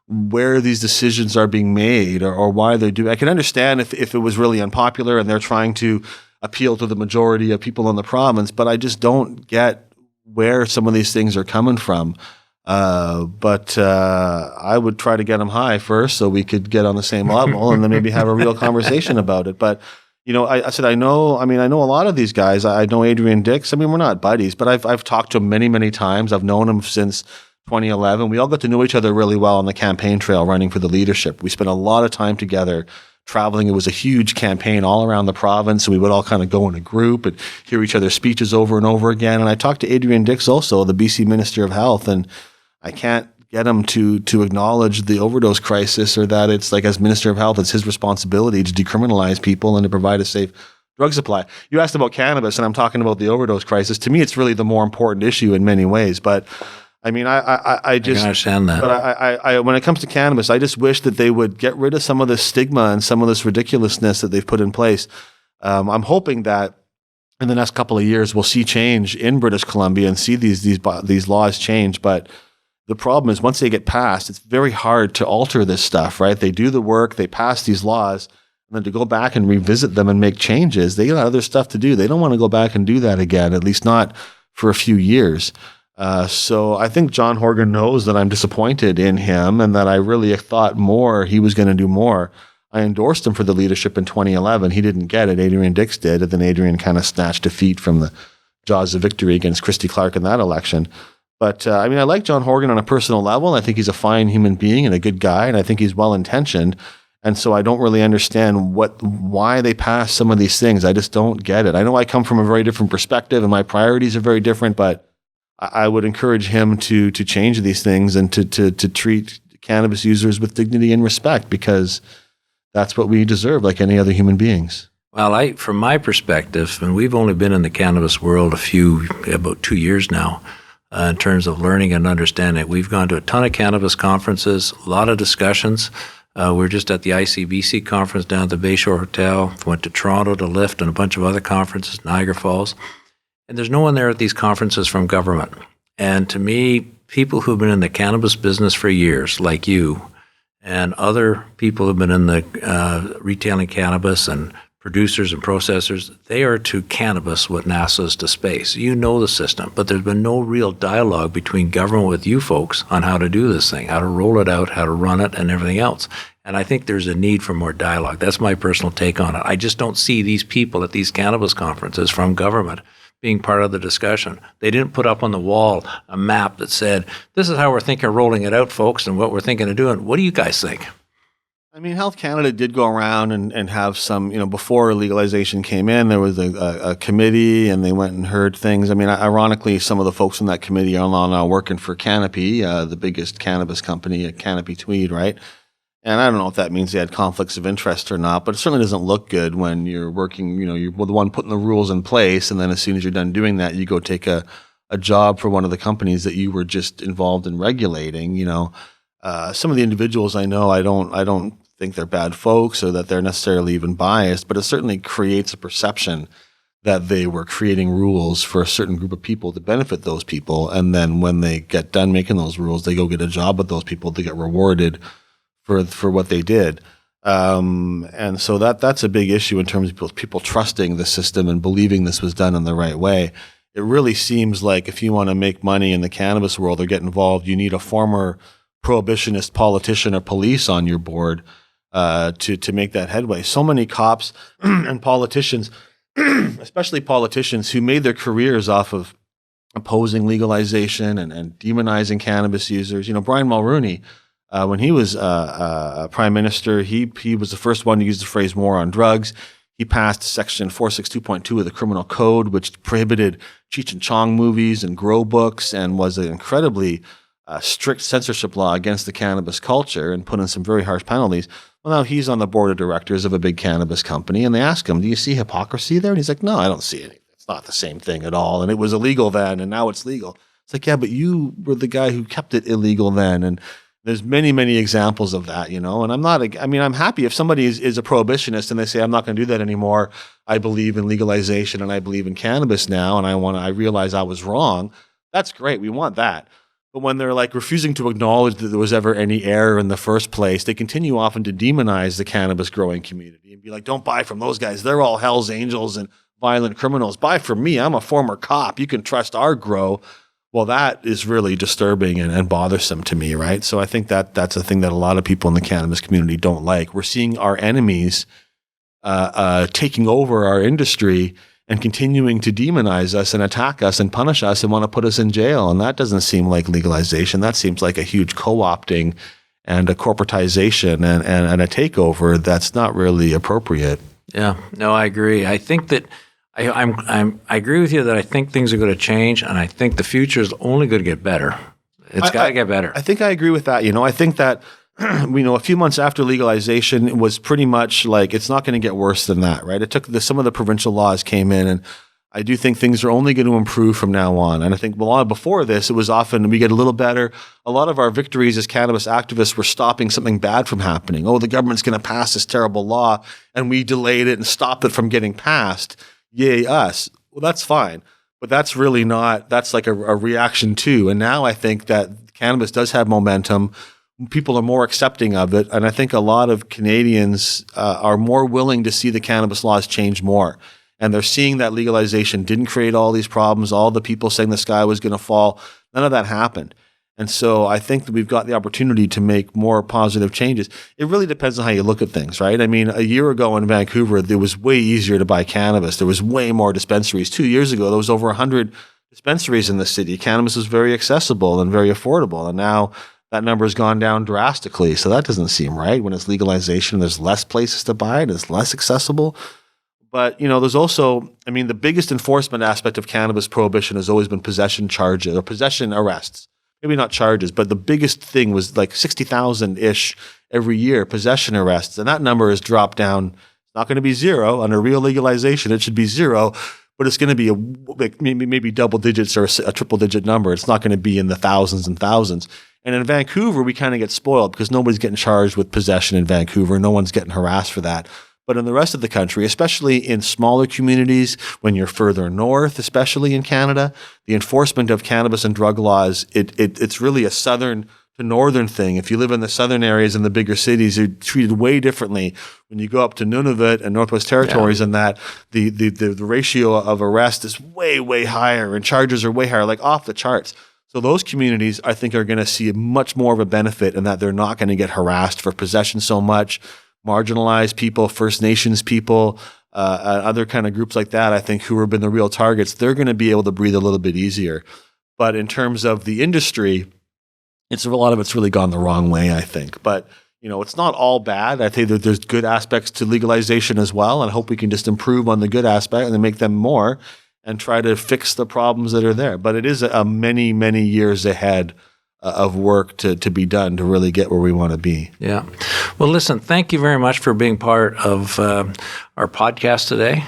where these decisions are being made or why they're doing. I can understand if it was really unpopular and they're trying to appeal to the majority of people in the province, but I just don't get where some of these things are coming from. But I would try to get them high first so we could get on the same level and then maybe have a real conversation about it. But I said, I know a lot of these guys. I know Adrian Dix. I mean, we're not buddies, but I've talked to him many, many times. I've known him since 2011. We all got to know each other really well on the campaign trail running for the leadership. We spent a lot of time together traveling. It was a huge campaign all around the province. And we would all kind of go in a group and hear each other's speeches over and over again. And I talked to Adrian Dix also, the BC Minister of Health, and I can't get him to acknowledge the overdose crisis or that it's like as Minister of Health, it's his responsibility to decriminalize people and to provide a safe drug supply. You asked about cannabis and I'm talking about the overdose crisis. To me, it's really the more important issue in many ways. But I mean, I just can understand that. But I when it comes to cannabis, I just wish that they would get rid of some of this stigma and some of this ridiculousness that they've put in place. I'm hoping that in the next couple of years, we'll see change in British Columbia and see these laws change. But the problem is once they get passed, it's very hard to alter this stuff, right? They do the work, they pass these laws, and then to go back and revisit them and make changes, they got other stuff to do. They don't want to go back and do that again, at least not for a few years. So I think John Horgan knows that I'm disappointed in him and that I really thought he was going to do more. I endorsed him for the leadership in 2011. He didn't get it. Adrian Dix did. And then Adrian kind of snatched defeat from the jaws of victory against Christy Clark in that election. But I mean, I like John Horgan on a personal level. I think he's a fine human being and a good guy. And I think he's well-intentioned. And so I don't really understand why they pass some of these things. I just don't get it. I know I come from a very different perspective and my priorities are very different, but I would encourage him to change these things and to treat cannabis users with dignity and respect, because that's what we deserve, like any other human beings. Well, from my perspective, and we've only been in the cannabis world about 2 years now, in terms of learning and understanding. We've gone to a ton of cannabis conferences, a lot of discussions. We're just at the ICBC conference down at the Bayshore Hotel, went to Toronto to LIFT and a bunch of other conferences, Niagara Falls. And there's no one there at these conferences from government. And to me, people who've been in the cannabis business for years, like you, and other people who've been in the retailing cannabis and producers and processors, they are to cannabis what NASA is to space. You know the system, but there's been no real dialogue between government with you folks on how to do this thing, how to roll it out, how to run it, and everything else. And I think there's a need for more dialogue. That's my personal take on it. I just don't see these people at these cannabis conferences from government being part of the discussion. They didn't put up on the wall a map that said, this is how we're thinking of rolling it out, folks, and what we're thinking of doing. What do you guys think? I mean, Health Canada did go around and have some, before legalization came in, there was a committee and they went and heard things. I mean, ironically, some of the folks in that committee are now working for Canopy, the biggest cannabis company, Canopy Tweed, right? And I don't know if that means they had conflicts of interest or not, but it certainly doesn't look good when you're working, you're the one putting the rules in place. And then as soon as you're done doing that, you go take a job for one of the companies that you were just involved in regulating. Some of the individuals I know, I don't think they're bad folks or that they're necessarily even biased, but it certainly creates a perception that they were creating rules for a certain group of people to benefit those people. And then when they get done making those rules, they go get a job with those people to get rewarded for what they did. And so that's a big issue in terms of people trusting the system and believing this was done in the right way. It really seems like if you want to make money in the cannabis world or get involved, you need a former prohibitionist politician or police on your board to make that headway. So many cops and politicians, especially politicians who made their careers off of opposing legalization and demonizing cannabis users. Brian Mulroney, when he was prime minister, he was the first one to use the phrase war on drugs. He passed Section 462.2 of the Criminal Code, which prohibited Cheech and Chong movies and grow books and was an incredibly strict censorship law against the cannabis culture and put in some very harsh penalties. Well, now he's on the board of directors of a big cannabis company, and they ask him, do you see hypocrisy there? And he's like, no, I don't see it. It's not the same thing at all. And it was illegal then, and now it's legal. It's like, yeah, but you were the guy who kept it illegal then. And there's many, many examples of that, and I'm happy if somebody is a prohibitionist and they say, I'm not going to do that anymore. I believe in legalization and I believe in cannabis now. And I realize I was wrong. That's great. We want that. But when they're like refusing to acknowledge that there was ever any error in the first place, they continue often to demonize the cannabis growing community and be like, don't buy from those guys. They're all Hell's Angels and violent criminals. Buy from me. I'm a former cop. You can trust our grow. Well, that is really disturbing and bothersome to me, right? So I think that's a thing that a lot of people in the cannabis community don't like. We're seeing our enemies taking over our industry and continuing to demonize us and attack us and punish us and want to put us in jail. And that doesn't seem like legalization. That seems like a huge co-opting and a corporatization and a takeover that's not really appropriate. Yeah, no, I agree. I think that I agree with you that I think things are going to change, and I think the future is only going to get better. It's got to get better. I think I agree with that. I think that a few months after legalization, it was pretty much like it's not going to get worse than that, right? It took some of the provincial laws came in, and I do think things are only going to improve from now on. And I think a lot before this, it was often we get a little better. A lot of our victories as cannabis activists were stopping something bad from happening. Oh, the government's going to pass this terrible law, and we delayed it and stopped it from getting passed. Yay, us. Well, that's fine. But that's really not, that's like a reaction too. And now I think that cannabis does have momentum. People are more accepting of it. And I think a lot of Canadians are more willing to see the cannabis laws change more. And they're seeing that legalization didn't create all these problems. All the people saying the sky was going to fall, none of that happened. And so I think that we've got the opportunity to make more positive changes. It really depends on how you look at things, right? I mean, a year ago in Vancouver, it was way easier to buy cannabis. There was way more dispensaries. 2 years ago, there was over 100 dispensaries in the city. Cannabis was very accessible and very affordable. And now that number has gone down drastically. So that doesn't seem right. When it's legalization, there's less places to buy it. It's less accessible. But, there's also, the biggest enforcement aspect of cannabis prohibition has always been possession charges or possession arrests. Maybe not charges, but the biggest thing was like 60,000-ish every year, possession arrests. And that number has dropped down. It's not going to be zero. Under real legalization, it should be zero, but it's going to be maybe double digits or a triple digit number. It's not going to be in the thousands and thousands. And in Vancouver, we kind of get spoiled because nobody's getting charged with possession in Vancouver. No one's getting harassed for that. But in the rest of the country, especially in smaller communities, when you're further north, especially in Canada, the enforcement of cannabis and drug laws, it's really a southern to northern thing. If you live in the southern areas in the bigger cities, you're treated way differently. When you go up to Nunavut and Northwest Territories and that, the ratio of arrest is way, way higher and charges are way higher, like off the charts. So those communities, I think, are going to see much more of a benefit in that they're not going to get harassed for possession so much. Marginalized people, First Nations people, other kind of groups like that, I think, who have been the real targets, they're going to be able to breathe a little bit easier. But in terms of the industry, a lot of it's really gone the wrong way, I think. But, it's not all bad. I think that there's good aspects to legalization as well, and I hope we can just improve on the good aspect and then make them more and try to fix the problems that are there. But it is a many, many years ahead of work to be done to really get where we want to be. Yeah. Well, listen, thank you very much for being part of our podcast today.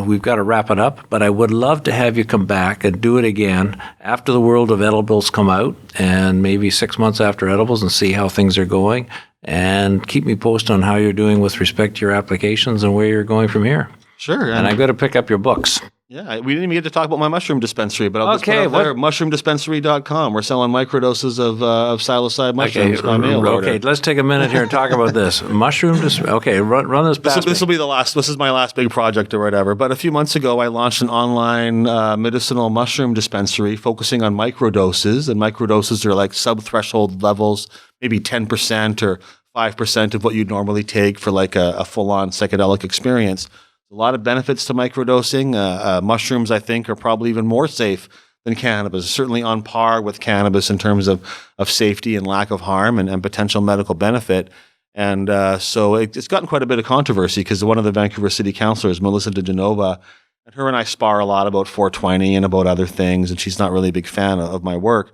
We've got to wrap it up, but I would love to have you come back and do it again after the world of edibles come out and maybe 6 months after edibles and see how things are going and keep me posted on how you're doing with respect to your applications and where you're going from here. Sure. And I've got to pick up your books. Yeah, we didn't even get to talk about my mushroom dispensary, but I'll just put it up there, mushroomdispensary.com. We're selling microdoses of psilocybin mushrooms by mail order. Okay, let's take a minute here and talk about this. Run this past This will be the last, this is my last big project or whatever. But a few months ago, I launched an online medicinal mushroom dispensary focusing on microdoses. And microdoses are like sub-threshold levels, maybe 10% or 5% of what you'd normally take for like a full-on psychedelic experience. A lot of benefits to microdosing. Mushrooms, I think, are probably even more safe than cannabis, certainly on par with cannabis in terms of safety and lack of harm and potential medical benefit. And so it's gotten quite a bit of controversy because one of the Vancouver City Councillors, Melissa De Genova, and her and I spar a lot about 420 and about other things, and she's not really a big fan of my work.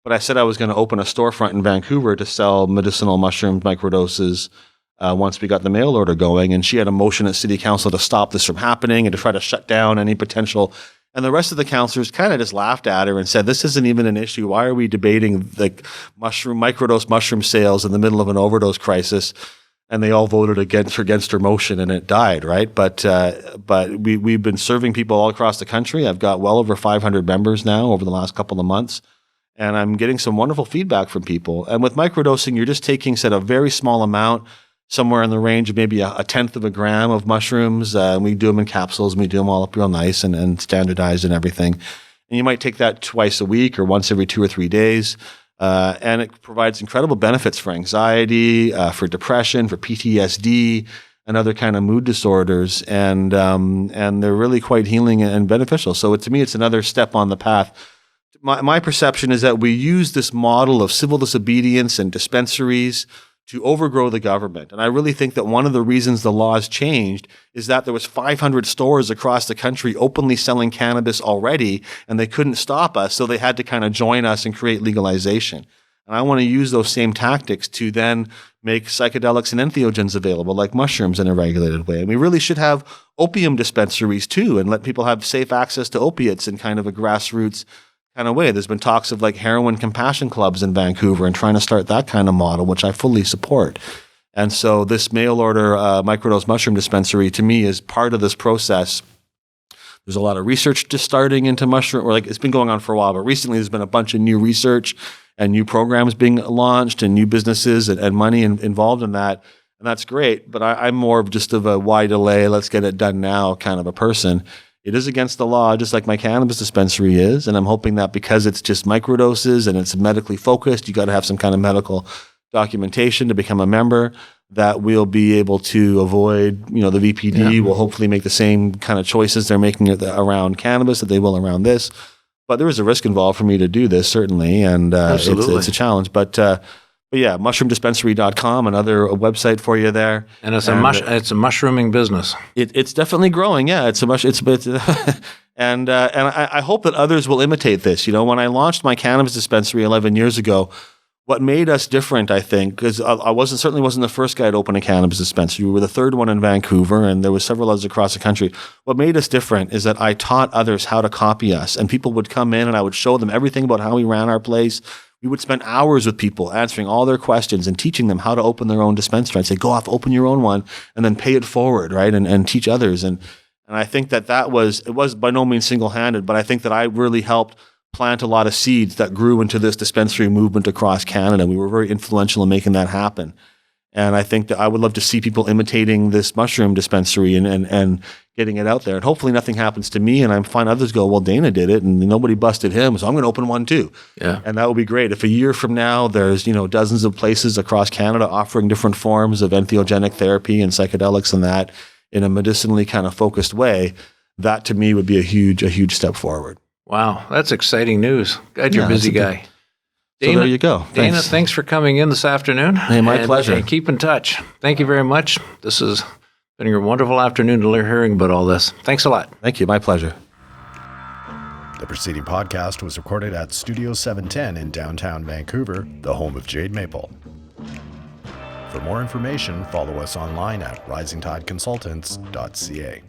But I said I was going to open a storefront in Vancouver to sell medicinal mushroom microdoses once we got the mail order going, and she had a motion at City Council to stop this from happening and to try to shut down any potential. And the rest of the councillors kind of just laughed at her and said, "This isn't even an issue. Why are we debating like microdose mushroom sales in the middle of an overdose crisis?" And they all voted against her motion, and it died. Right? But we've been serving people all across the country. I've got well over 500 members now over the last couple of months. And I'm getting some wonderful feedback from people. And with microdosing, you're just taking, said, a very small amount, somewhere in the range of maybe a tenth of a gram of mushrooms. We do them in capsules, and we do them all up real nice and standardized and everything. And you might take that twice a week or once every 2 or 3 days. And it provides incredible benefits for anxiety, for depression, for PTSD, and other kind of mood disorders. And they're really quite healing and beneficial. So to me, it's another step on the path. My perception is that we use this model of civil disobedience and dispensaries to overgrow the government. And I really think that one of the reasons the laws changed is that there was 500 stores across the country openly selling cannabis already, and they couldn't stop us, so they had to kind of join us and create legalization. And I want to use those same tactics to then make psychedelics and entheogens available, like mushrooms, in a regulated way. And we really should have opium dispensaries too, and let people have safe access to opiates in kind of a grassroots kind of way. There's been talks of like heroin compassion clubs in Vancouver and trying to start that kind of model, which I fully support. And so this mail order microdose mushroom dispensary to me is part of this process. There's a lot of research just starting into mushroom, or like it's been going on for a while, but recently there's been a bunch of new research and new programs being launched and new businesses and money involved in that. And that's great. But I'm more of just of a why delay, let's get it done now kind of a person. It is against the law, just like my cannabis dispensary is. And I'm hoping that because it's just microdoses and it's medically focused, you got to have some kind of medical documentation to become a member, that we'll be able to avoid, the VPD will hopefully make the same kind of choices they're making around cannabis that they will around this. But there is a risk involved for me to do this, certainly. And it's a challenge. But yeah, mushroomdispensary.com, another website for you there. And it's a mushrooming business. It's definitely growing. Yeah, and I hope that others will imitate this. When I launched my cannabis dispensary 11 years ago, what made us different, I think, because I certainly wasn't the first guy to open a cannabis dispensary. We were the third one in Vancouver, and there were several others across the country. What made us different is that I taught others how to copy us, and people would come in, and I would show them everything about how we ran our place. We would spend hours with people answering all their questions and teaching them how to open their own dispensary. I'd say, go off, open your own one, and then pay it forward, right, and teach others. And I think that was by no means single-handed, but I think that I really helped plant a lot of seeds that grew into this dispensary movement across Canada. We were very influential in making that happen. And I think that I would love to see people imitating this mushroom dispensary and getting it out there. And hopefully nothing happens to me and I find others go, well, Dana did it and nobody busted him, so I'm going to open one too. Yeah. And that would be great. If a year from now there's, dozens of places across Canada offering different forms of entheogenic therapy and psychedelics and that in a medicinally kind of focused way, that to me would be a huge step forward. Wow, that's exciting news. God, you're a busy guy. Dana, so there you go. Dana, thanks for coming in this afternoon. Hey, my pleasure. And keep in touch. Thank you very much. This has been a wonderful afternoon to learn hearing about all this. Thanks a lot. Thank you. My pleasure. The preceding podcast was recorded at Studio 710 in downtown Vancouver, the home of Jade Maple. For more information, follow us online at risingtideconsultants.ca.